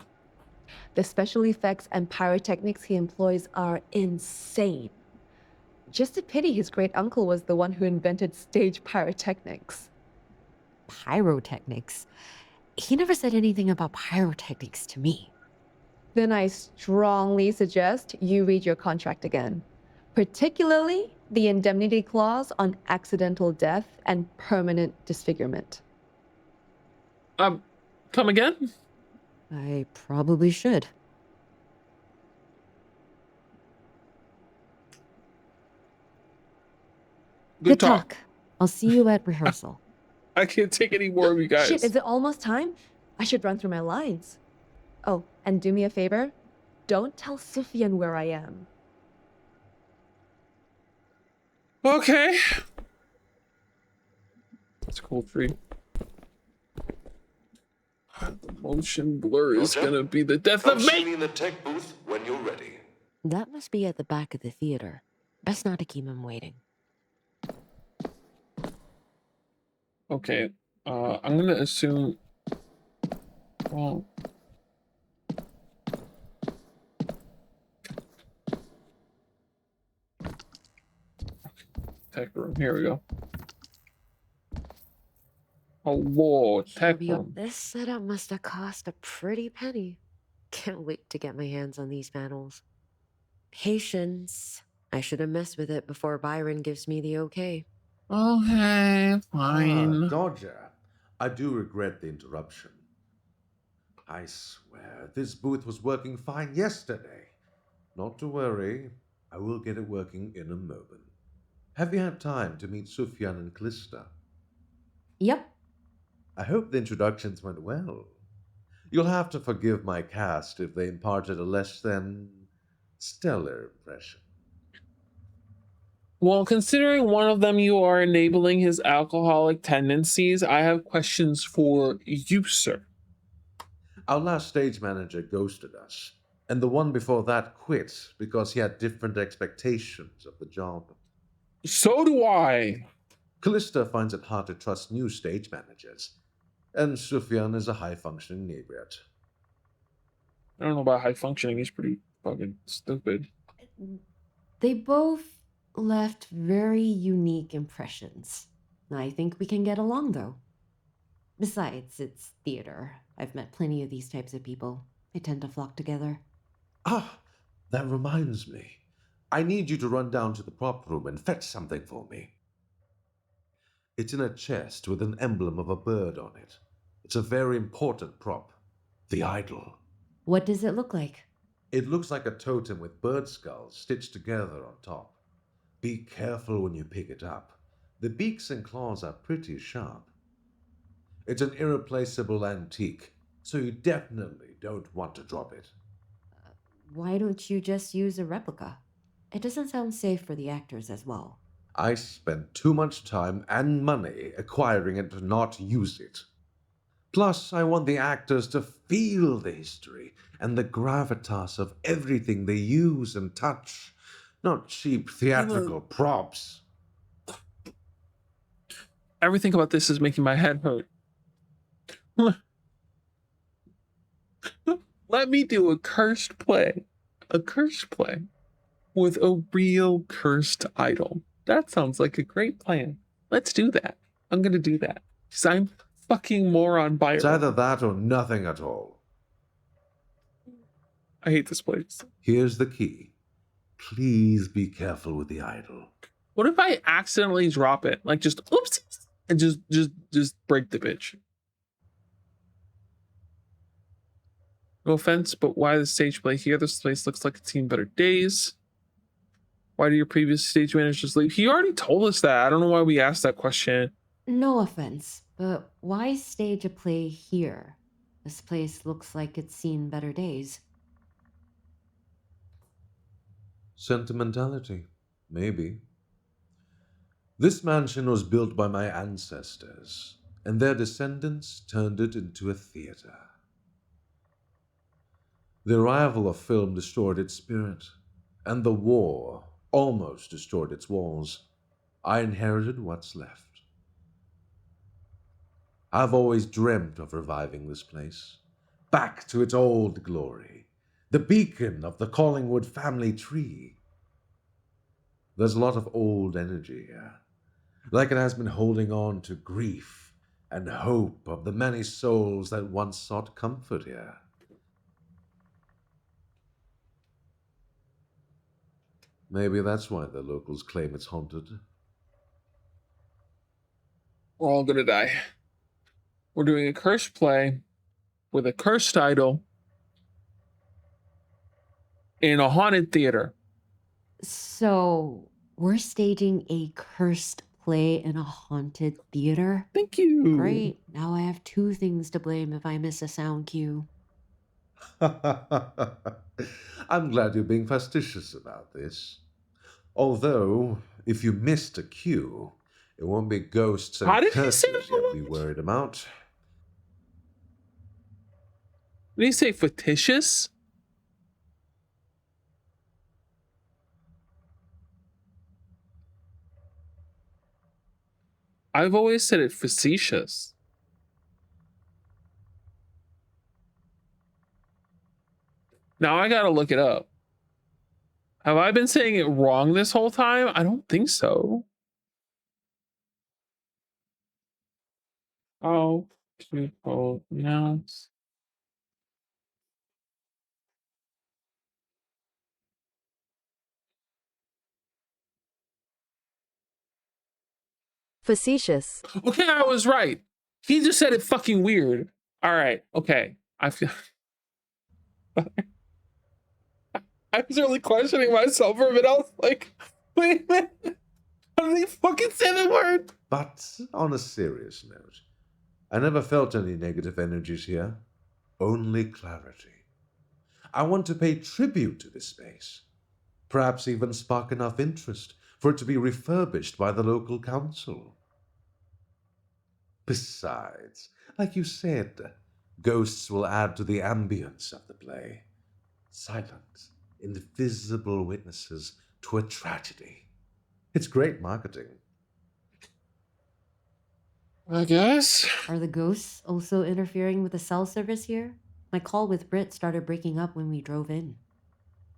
The special effects and pyrotechnics he employs are insane. Just a pity his great uncle was the one who invented stage pyrotechnics. Pyrotechnics? He never said anything about pyrotechnics to me. Then I strongly suggest you read your contract again. Particularly the indemnity clause on accidental death and permanent disfigurement. Come again? I probably should. Good talk. I'll see you at rehearsal. I can't take any more of you guys. Shit, is it almost time? I should run through my lines. Oh, and do me a favor. Don't tell Sufyan where I am. Okay. It's cool tree. The motion blur is Roger. gonna be the death Come of see me. me in the tech booth when you're ready. That must be at the back of the theater. Best not to keep him waiting. Okay. I'm gonna assume. Well. Tech room. Here we go. Oh Lord, tech room. This setup must have cost a pretty penny. Can't wait to get my hands on these panels. Patience. I should have messed with it before Byron gives me the okay. Okay, fine. Dodger, I do regret the interruption. I swear, this booth was working fine yesterday. Not to worry, I will get it working in a moment. Have you had time to meet Sufyan and Callista? Yep. I hope the introductions went well. You'll have to forgive my cast if they imparted a less than stellar impression. Well, considering one of them you are enabling his alcoholic tendencies, I have questions for you, sir. Our last stage manager ghosted us, and the one before that quit because he had different expectations of the job. So do I. Callista finds it hard to trust new stage managers, and Sufyan is a high-functioning inebriate. I don't know about high functioning. He's pretty fucking stupid. They both left very unique impressions. I think we can get along, though. Besides, it's theater. I've met plenty of these types of people. They tend to flock together. Ah, that reminds me. I need you to run down to the prop room and fetch something for me. It's in a chest with an emblem of a bird on it. It's a very important prop. The idol. What does it look like? It looks like a totem with bird skulls stitched together on top. Be careful when you pick it up. The beaks and claws are pretty sharp. It's an irreplaceable antique, so you definitely don't want to drop it. Why don't you just use a replica? It doesn't sound safe for the actors as well. I spent too much time and money acquiring it to not use it. Plus, I want the actors to feel the history and the gravitas of everything they use and touch, not cheap theatrical props. Everything about this is making my head hurt. Let me do a cursed play. A cursed play with a real cursed idol. That sounds like a great plan. Let's do that. I'm gonna do that. Because I'm fucking moron Byron. It's either that or nothing at all. I hate this place. Here's the key. Please be careful with the idol. What if I accidentally drop it? Like just oops and just break the bitch. No offense, but why the stage play here? This place looks like it's seen better days. Why do your previous stage managers leave? He already told us that. I don't know why we asked that question. No offense, but why stage a play here? This place looks like it's seen better days. Sentimentality, maybe. This mansion was built by my ancestors, and their descendants turned it into a theater. The arrival of film destroyed its spirit, and the war almost destroyed its walls. I inherited what's left. I've always dreamt of reviving this place, back to its old glory, the beacon of the Collingwood family tree. There's a lot of old energy here, like it has been holding on to grief and hope of the many souls that once sought comfort here. Maybe that's why the locals claim it's haunted. We're all gonna die. We're doing a cursed play with a cursed idol in a haunted theater. So, we're staging a cursed Play in a haunted theater? Thank you. Great. Now I have two things to blame if I miss a sound cue. I'm glad you're being fastidious about this. Although, if you missed a cue, it won't be ghosts How and did he say curses that? you'll be worried about. Did he say fictitious? I've always said it facetious. Now I gotta look it up. Have I been saying it wrong this whole time? I don't think so. Oh, to pronounce. Facetious. Okay, I was right. He just said it fucking weird. All right, okay. I feel I was really questioning myself for a minute. I was like, wait a minute. How did he fucking say the word? But on a serious note, I never felt any negative energies here, only clarity. I want to pay tribute to this space, perhaps even spark enough interest for it to be refurbished by the local council. Besides, like you said, ghosts will add to the ambience of the play. Silent, invisible witnesses to a tragedy. It's great marketing. I guess. Are the ghosts also interfering with the cell service here? My call with Britt started breaking up when we drove in.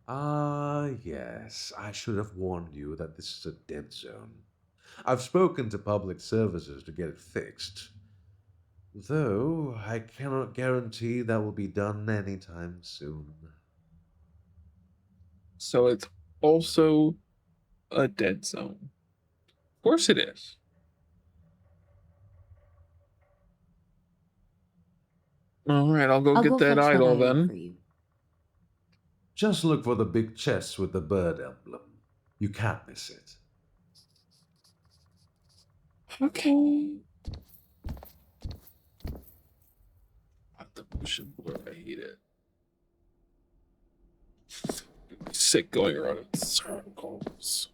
Ah, yes, I should have warned you that this is a dead zone. I've spoken to public services to get it fixed. Though I cannot guarantee that will be done anytime soon. So it's also a dead zone. Of course it is. All right, I'll go get that fetch idol idol then. for you. Just look for the big chest with the bird emblem. You can't miss it. Okay. The motion blur, I hate it. Sick going around in circles.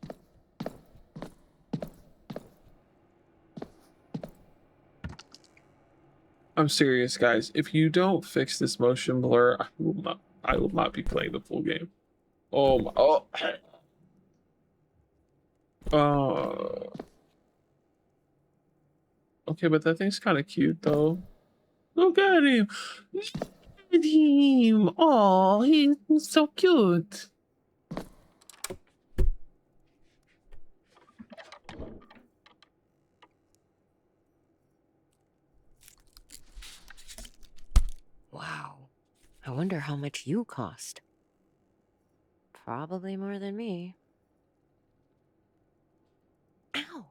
I'm serious, guys. If you don't fix this motion blur, I will not be playing the full game. Oh my, oh. Okay, but that thing's kind of cute though. Look at him. Look at him. Oh, he's so cute. Wow. I wonder how much you cost. Probably more than me. Ow.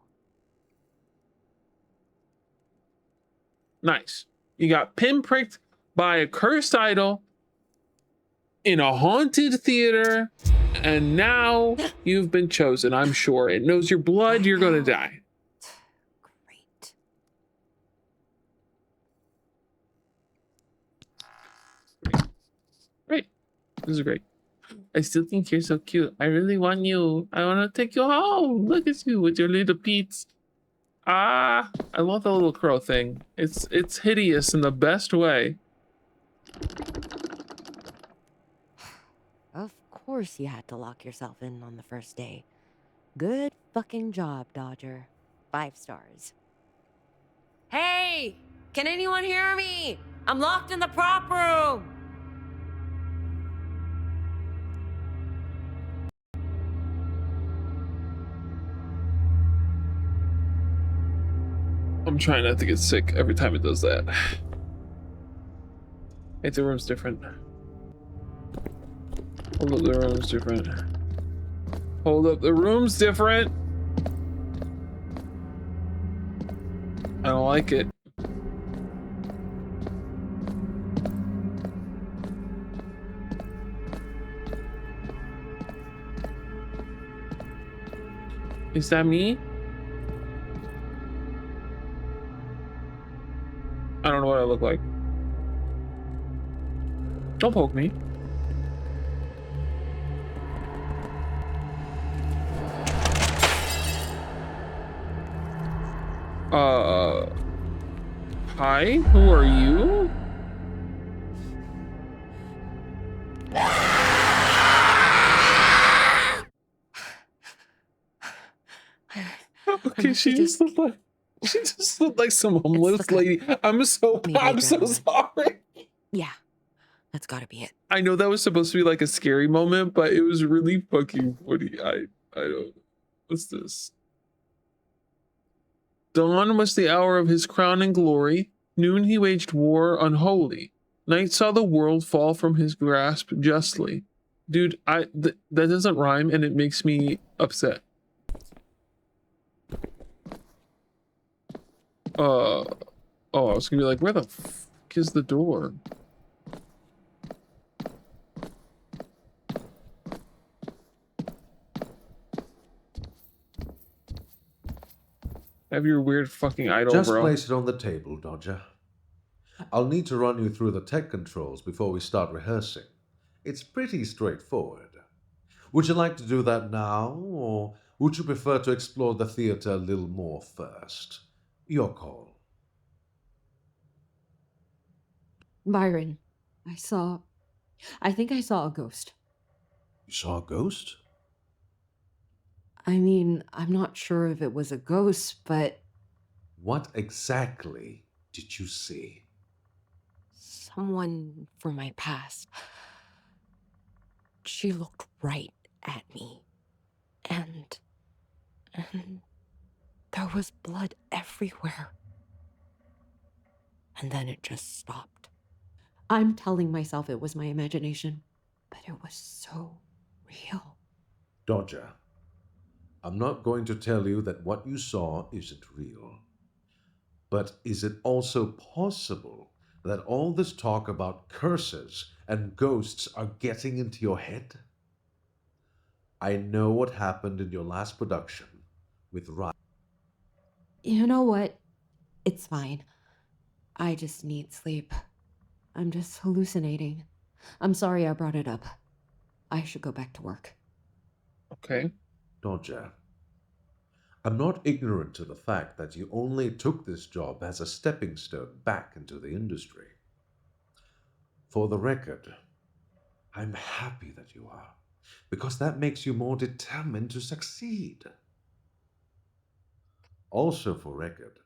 Nice. You got pinpricked by a cursed idol in a haunted theater, and now you've been chosen. I'm sure it knows your blood. You're gonna die. Great. Great. This is great. I still think you're so cute. I really want you. I want to take you home. Look at you with your little peats. Ah, I love the little crow thing. It's hideous in the best way. Of course you had to lock yourself in on the first day. Good fucking job, Dodger. 5 stars. Hey! Can anyone hear me? I'm locked in the prop room! I'm trying not to get sick every time it does that. Hey, the room's different. Hold up, the room's different. Hold up, the room's different. I don't like it. Is that me? look like? Don't poke me. Hi, who are you? Okay, she just looked like some homeless lady. I'm so sorry. Yeah, that's gotta be it. I know that was supposed to be like a scary moment, but it was really fucking funny. I don't. What's this? Dawn was the hour of his crowning glory. Noon he waged war unholy. Night saw the world fall from his grasp justly. Dude, that doesn't rhyme and it makes me upset. Oh, I was gonna be like, where the fuck is the door? Have your weird fucking idol, Just bro. place it on the table, Dodger. I'll need to run you through the tech controls before we start rehearsing. It's pretty straightforward. Would you like to do that now, or would you prefer to explore the theater a little more first? Your call. Byron, I think I saw a ghost. You saw a ghost? I mean, I'm not sure if it was a ghost, but What exactly did you see? Someone from my past. She looked right at me. And there was blood everywhere. And then it just stopped. I'm telling myself it was my imagination, but it was so real. Dodger, I'm not going to tell you that what you saw isn't real. But is it also possible that all this talk about curses and ghosts are getting into your head? I know what happened in your last production with Ryan. You know what? It's fine. I just need sleep. I'm just hallucinating. I'm sorry I brought it up. I should go back to work. Okay. Dodger, I'm not ignorant to the fact that you only took this job as a stepping stone back into the industry. For the record, I'm happy that you are, because that makes you more determined to succeed. Also, for record,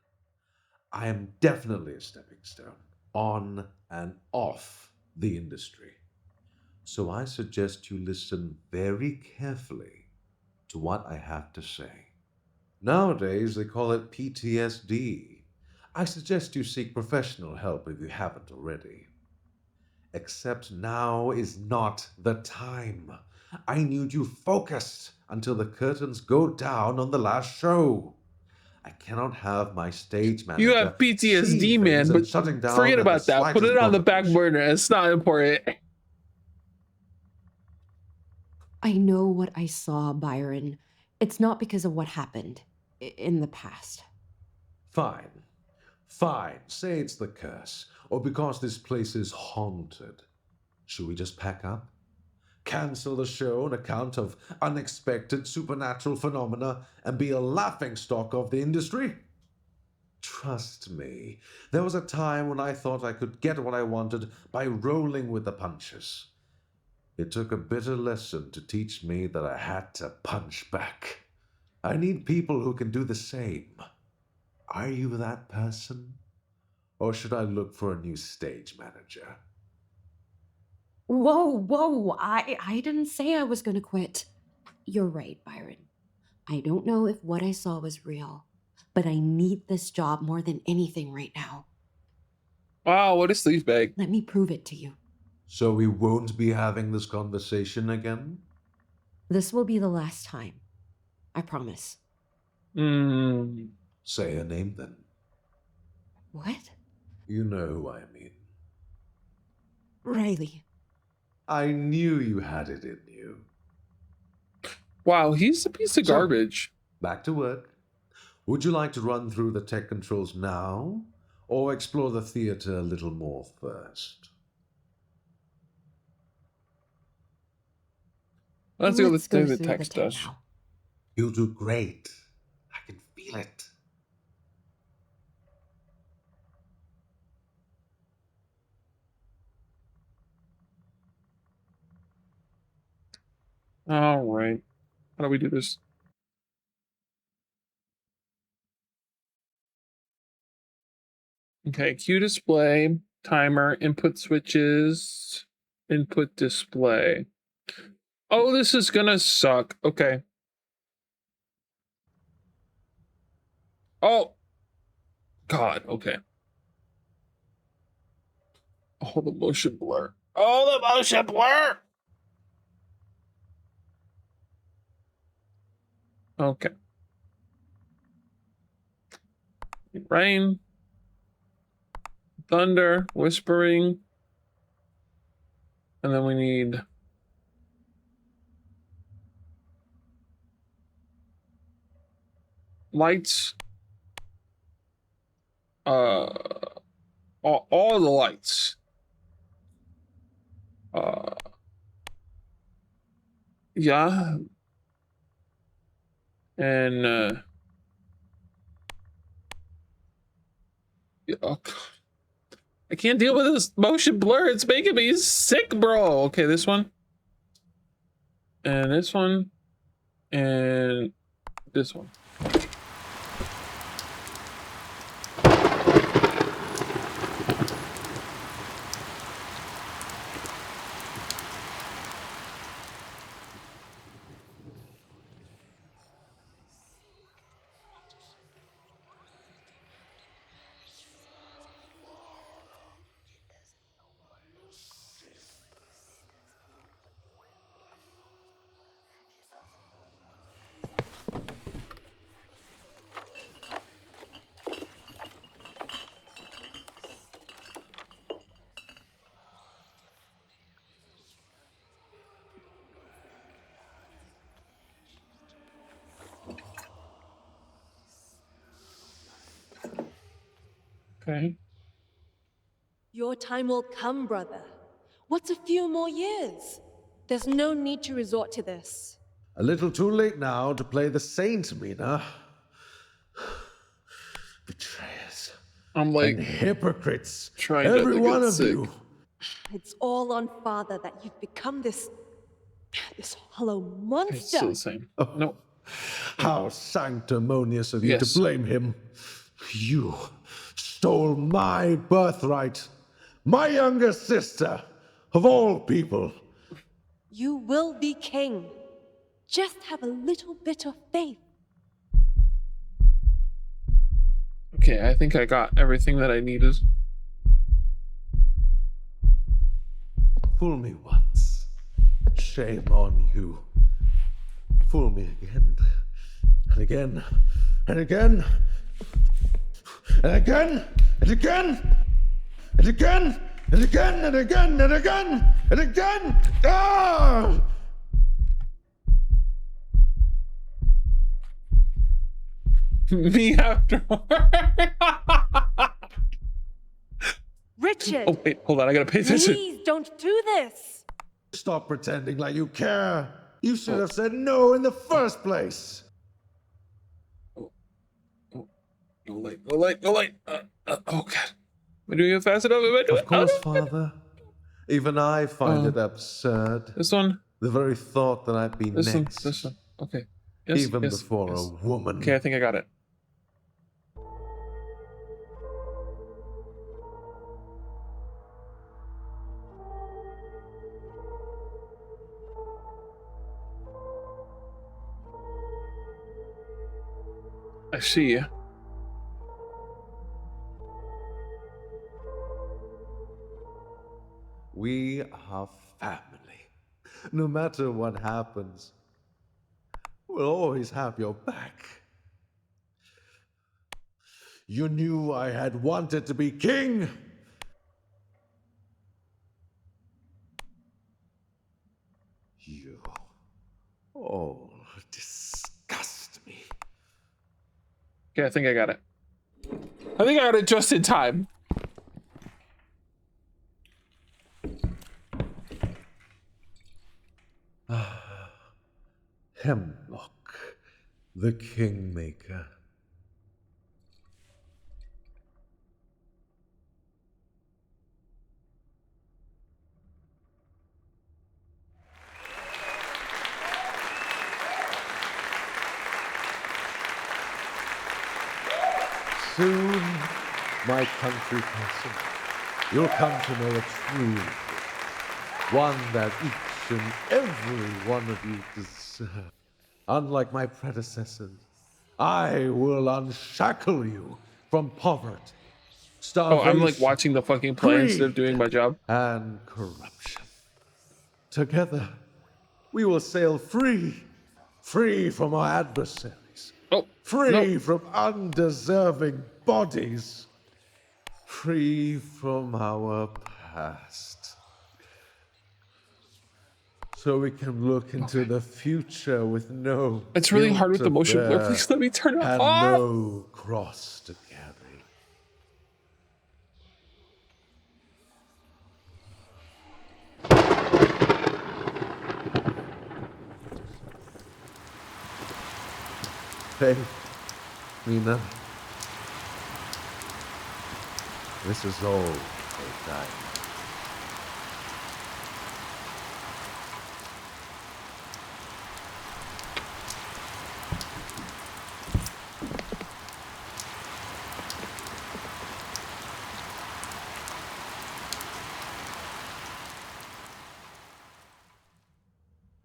I am definitely a stepping stone on and off the industry. So I suggest you listen very carefully to what I have to say. Nowadays, they call it PTSD. I suggest you seek professional help if you haven't already. Except now is not the time. I need you focused until the curtains go down on the last show. I cannot have my stage manager You have see PTSD, man, things and but shutting down forget at the about that. Put slightest it on the back provocation. burner. It's not important. I know what I saw, Byron. It's not because of what happened in the past. Fine. Fine. Say it's the curse, or because this place is haunted. Should we just pack up? Cancel the show on account of unexpected supernatural phenomena and be a laughingstock of the industry? Trust me, there was a time when I thought I could get what I wanted by rolling with the punches. It took a bitter lesson to teach me that I had to punch back. I need people who can do the same. Are you that person? Or should I look for a new stage manager? Whoa, I didn't say I was gonna quit. You're right, Byron. I don't know if what I saw was real, but I need this job more than anything right now. Wow, what a sleaze bag. Let me prove it to you. So we won't be having this conversation again? This will be the last time. I promise. Say her name then. What? You know who I mean. Riley. I knew you had it in you. Wow, he's a piece of garbage. Back to work. Would you like to run through the tech controls now, or explore the theater a little more first? Let's go Let's through go the through text the tape dash. now. You'll do great. I can feel it. All right. How do we do this? Okay, cue display, timer, input switches, input display. Oh, this is gonna suck. Okay. Oh, God. Okay. Oh, the motion blur. Oh, the motion blur. Okay. Rain, thunder, whispering, and then we need lights. All the lights. Yeah. And yeah, oh, God. I can't deal with this motion blur. It's making me sick, bro. Okay, this one. And this one. And this one. Okay. Your time will come, brother. What's a few more years? There's no need to resort to this. A little too late now to play the saint, Mina. Betrayers. I'm like And hypocrites. trying Every to one get of sick. you. It's all on Father that you've become this hollow Okay, it's still monster. the same. No. How sanctimonious of you Yes. to blame him. You stole my birthright. My younger sister, of all people. You will be king. Just have a little bit of faith. Okay, I think I got everything that I needed. Fool me once. Shame on you. Fool me again. And again. And again. And again. And again. And again. And again. And again. And again. And again. Ah! Me afterward. Richard, Oh, wait, hold on. I gotta pay attention. please don't do this. Stop pretending like you care. You should have said no in the first place. Go light, go light, go light. Oh, God. Am I doing it fast enough? Am I doing Of course, it? Father. Even I find it absurd. This one, The very thought that I'd be this next. one, this one. Okay. Yes, Even yes, before yes. a woman. Okay, I think I got it. I see you. We are family. No matter what happens, we'll always have your back. You knew I had wanted to be king. You all disgust me. Okay, I think I got it. I think I got it just in time. Hemlock, the Kingmaker. Soon, my country cousin, you'll come to know a true one that each and every one of you deserve. Unlike my predecessors, I will unshackle you from poverty, Oh, starvation, I'm like watching the fucking play instead of doing my job. and corruption. Together, we will sail free, free from our adversaries, Oh, free no. from undeserving bodies, free from our past. So we can look into the future with no It's really guilt hard with the to motion blur. bear Please let me turn it and off. no cross to carry. Hey, Mina. This is all they died.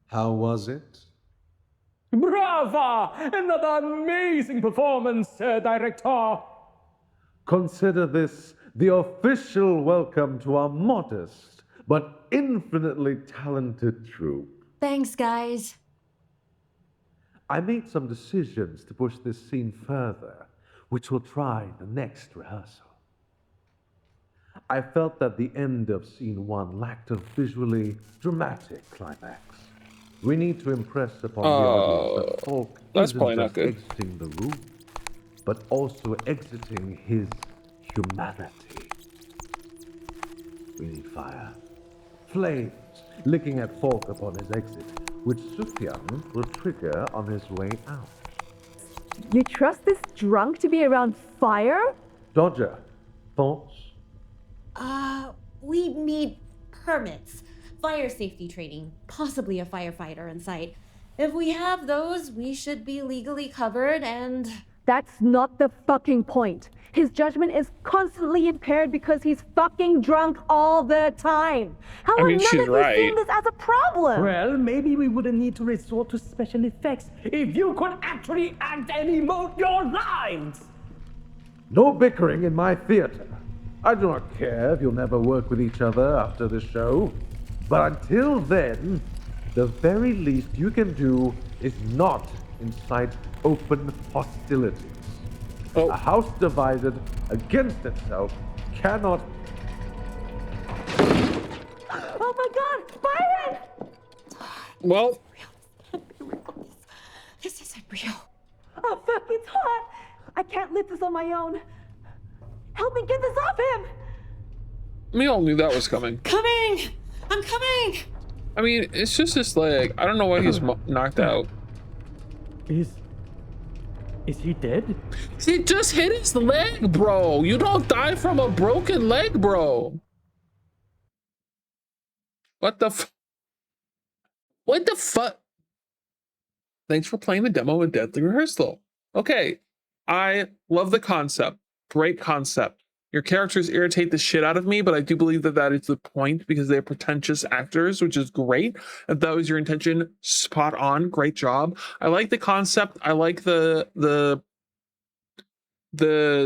How was it? Brava! Another amazing performance, Director! Consider this the official welcome to our modest but infinitely talented troupe. Thanks, guys. I made some decisions to push this scene further, which we'll try in the next rehearsal. I felt that the end of scene 1 lacked a visually dramatic climax. We need to impress upon the audience that Falk that's isn't probably not just good. exiting the room, but also exiting his humanity. We need fire, flames licking at Falk upon his exit, which Sufyan will trigger on his way out. You trust this drunk to be around fire? Dodger, thoughts? We need permits, fire safety training, possibly a firefighter in sight. If we have those, we should be legally covered and... That's not the fucking point. His judgment is constantly impaired because he's fucking drunk all the time. How I are mean, none she's of you right. seeing this as a problem? Well, maybe we wouldn't need to resort to special effects if you could actually act and emote your lines! No bickering in my theater. I do not care if you'll never work with each other after the show. But until then, the very least you can do is not incite open hostilities. Oh. A house divided against itself cannot... Oh my god, Byron! Well, This isn't real. Oh fuck, it's hot! I can't lift this on my own. Help me get this off him! we all knew that was coming. Coming! I'm coming! I mean, it's just his leg. I don't know why he's knocked out. Is he dead? He just hit his leg, bro. You don't die from a broken leg, bro. What the What the fuck? Thanks for playing the demo of Deadly Rehearsal. Okay, I love the concept. Great concept. Your characters irritate the shit out of me, but I do believe that that is the point because they're pretentious actors, which is great. If that was your intention, spot on. Great job. I like the concept. I like the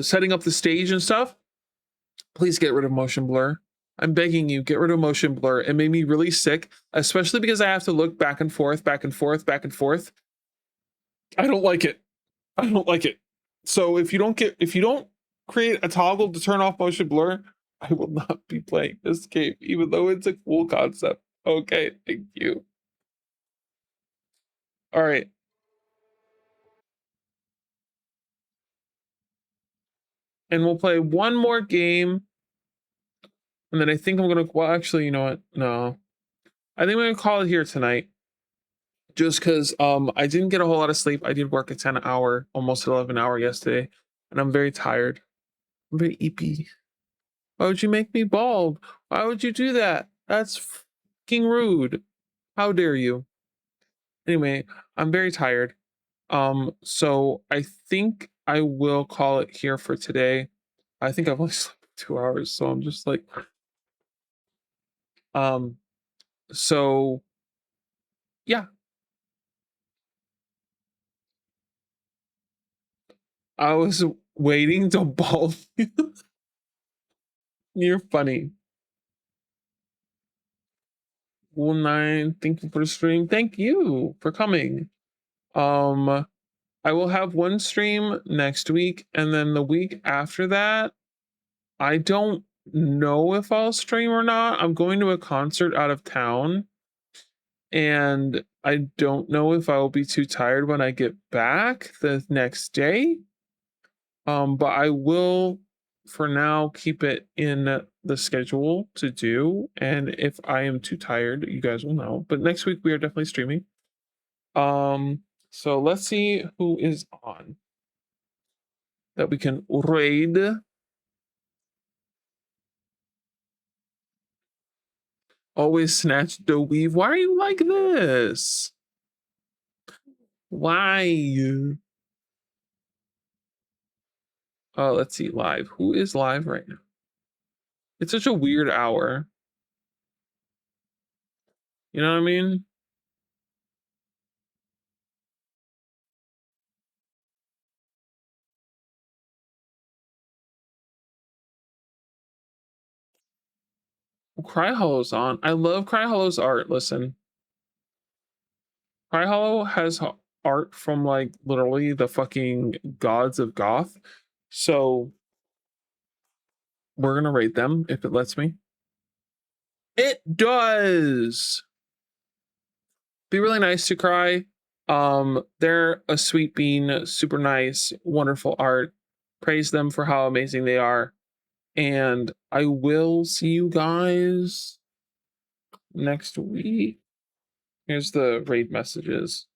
setting up the stage and stuff. Please get rid of motion blur. I'm begging you, get rid of motion blur. It made me really sick, especially because I have to look back and forth, back and forth, back and forth. I don't like it. I don't like it. So if you don't create a toggle to turn off motion blur, I will not be playing this game, even though it's a cool concept. Okay, thank you. All right. and we'll play one more game. And then I think I'm gonna, well, actually, you know what? No. I think I'm gonna call it here tonight. Just because I didn't get a whole lot of sleep. I did work a 10-hour, almost 11-hour yesterday, and I'm very tired. I'm very eepy. Why would you make me bald? Why would you do that? That's fucking rude. How dare you? Anyway, I'm very tired. So I think I will call it here for today. I think I've only slept 2 hours, so I'm just like, so yeah. I was waiting to bald you. You're funny. Well, 9, thank you for the stream. Thank you for coming. I will have one stream next week, and then the week after that, I don't know if I'll stream or not. I'm going to a concert out of town, and I don't know if I will be too tired when I get back the next day. But I will, for now, keep it in the schedule to do, and if I am too tired, you guys will know. But next week we are definitely streaming. So let's see who is on that we can raid. Always snatch the weave. Why are you like this? Why? Let's see, live. Who is live right now? It's such a weird hour. You know what I mean? Cry Hollow's on. I love Cry Hollow's art. Listen, Cry Hollow has art from like literally the fucking gods of goth. So we're gonna rate them if it lets me. It does. Be really nice to Cry. They're a sweet bean, super nice, wonderful art. Praise them for how amazing they are. And I will see you guys next week. Here's the raid messages.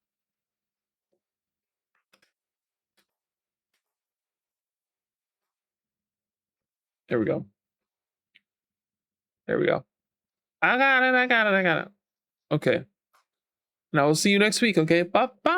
There we go. There we go. I got it. Okay. And I will see you next week. Okay. Bye bye.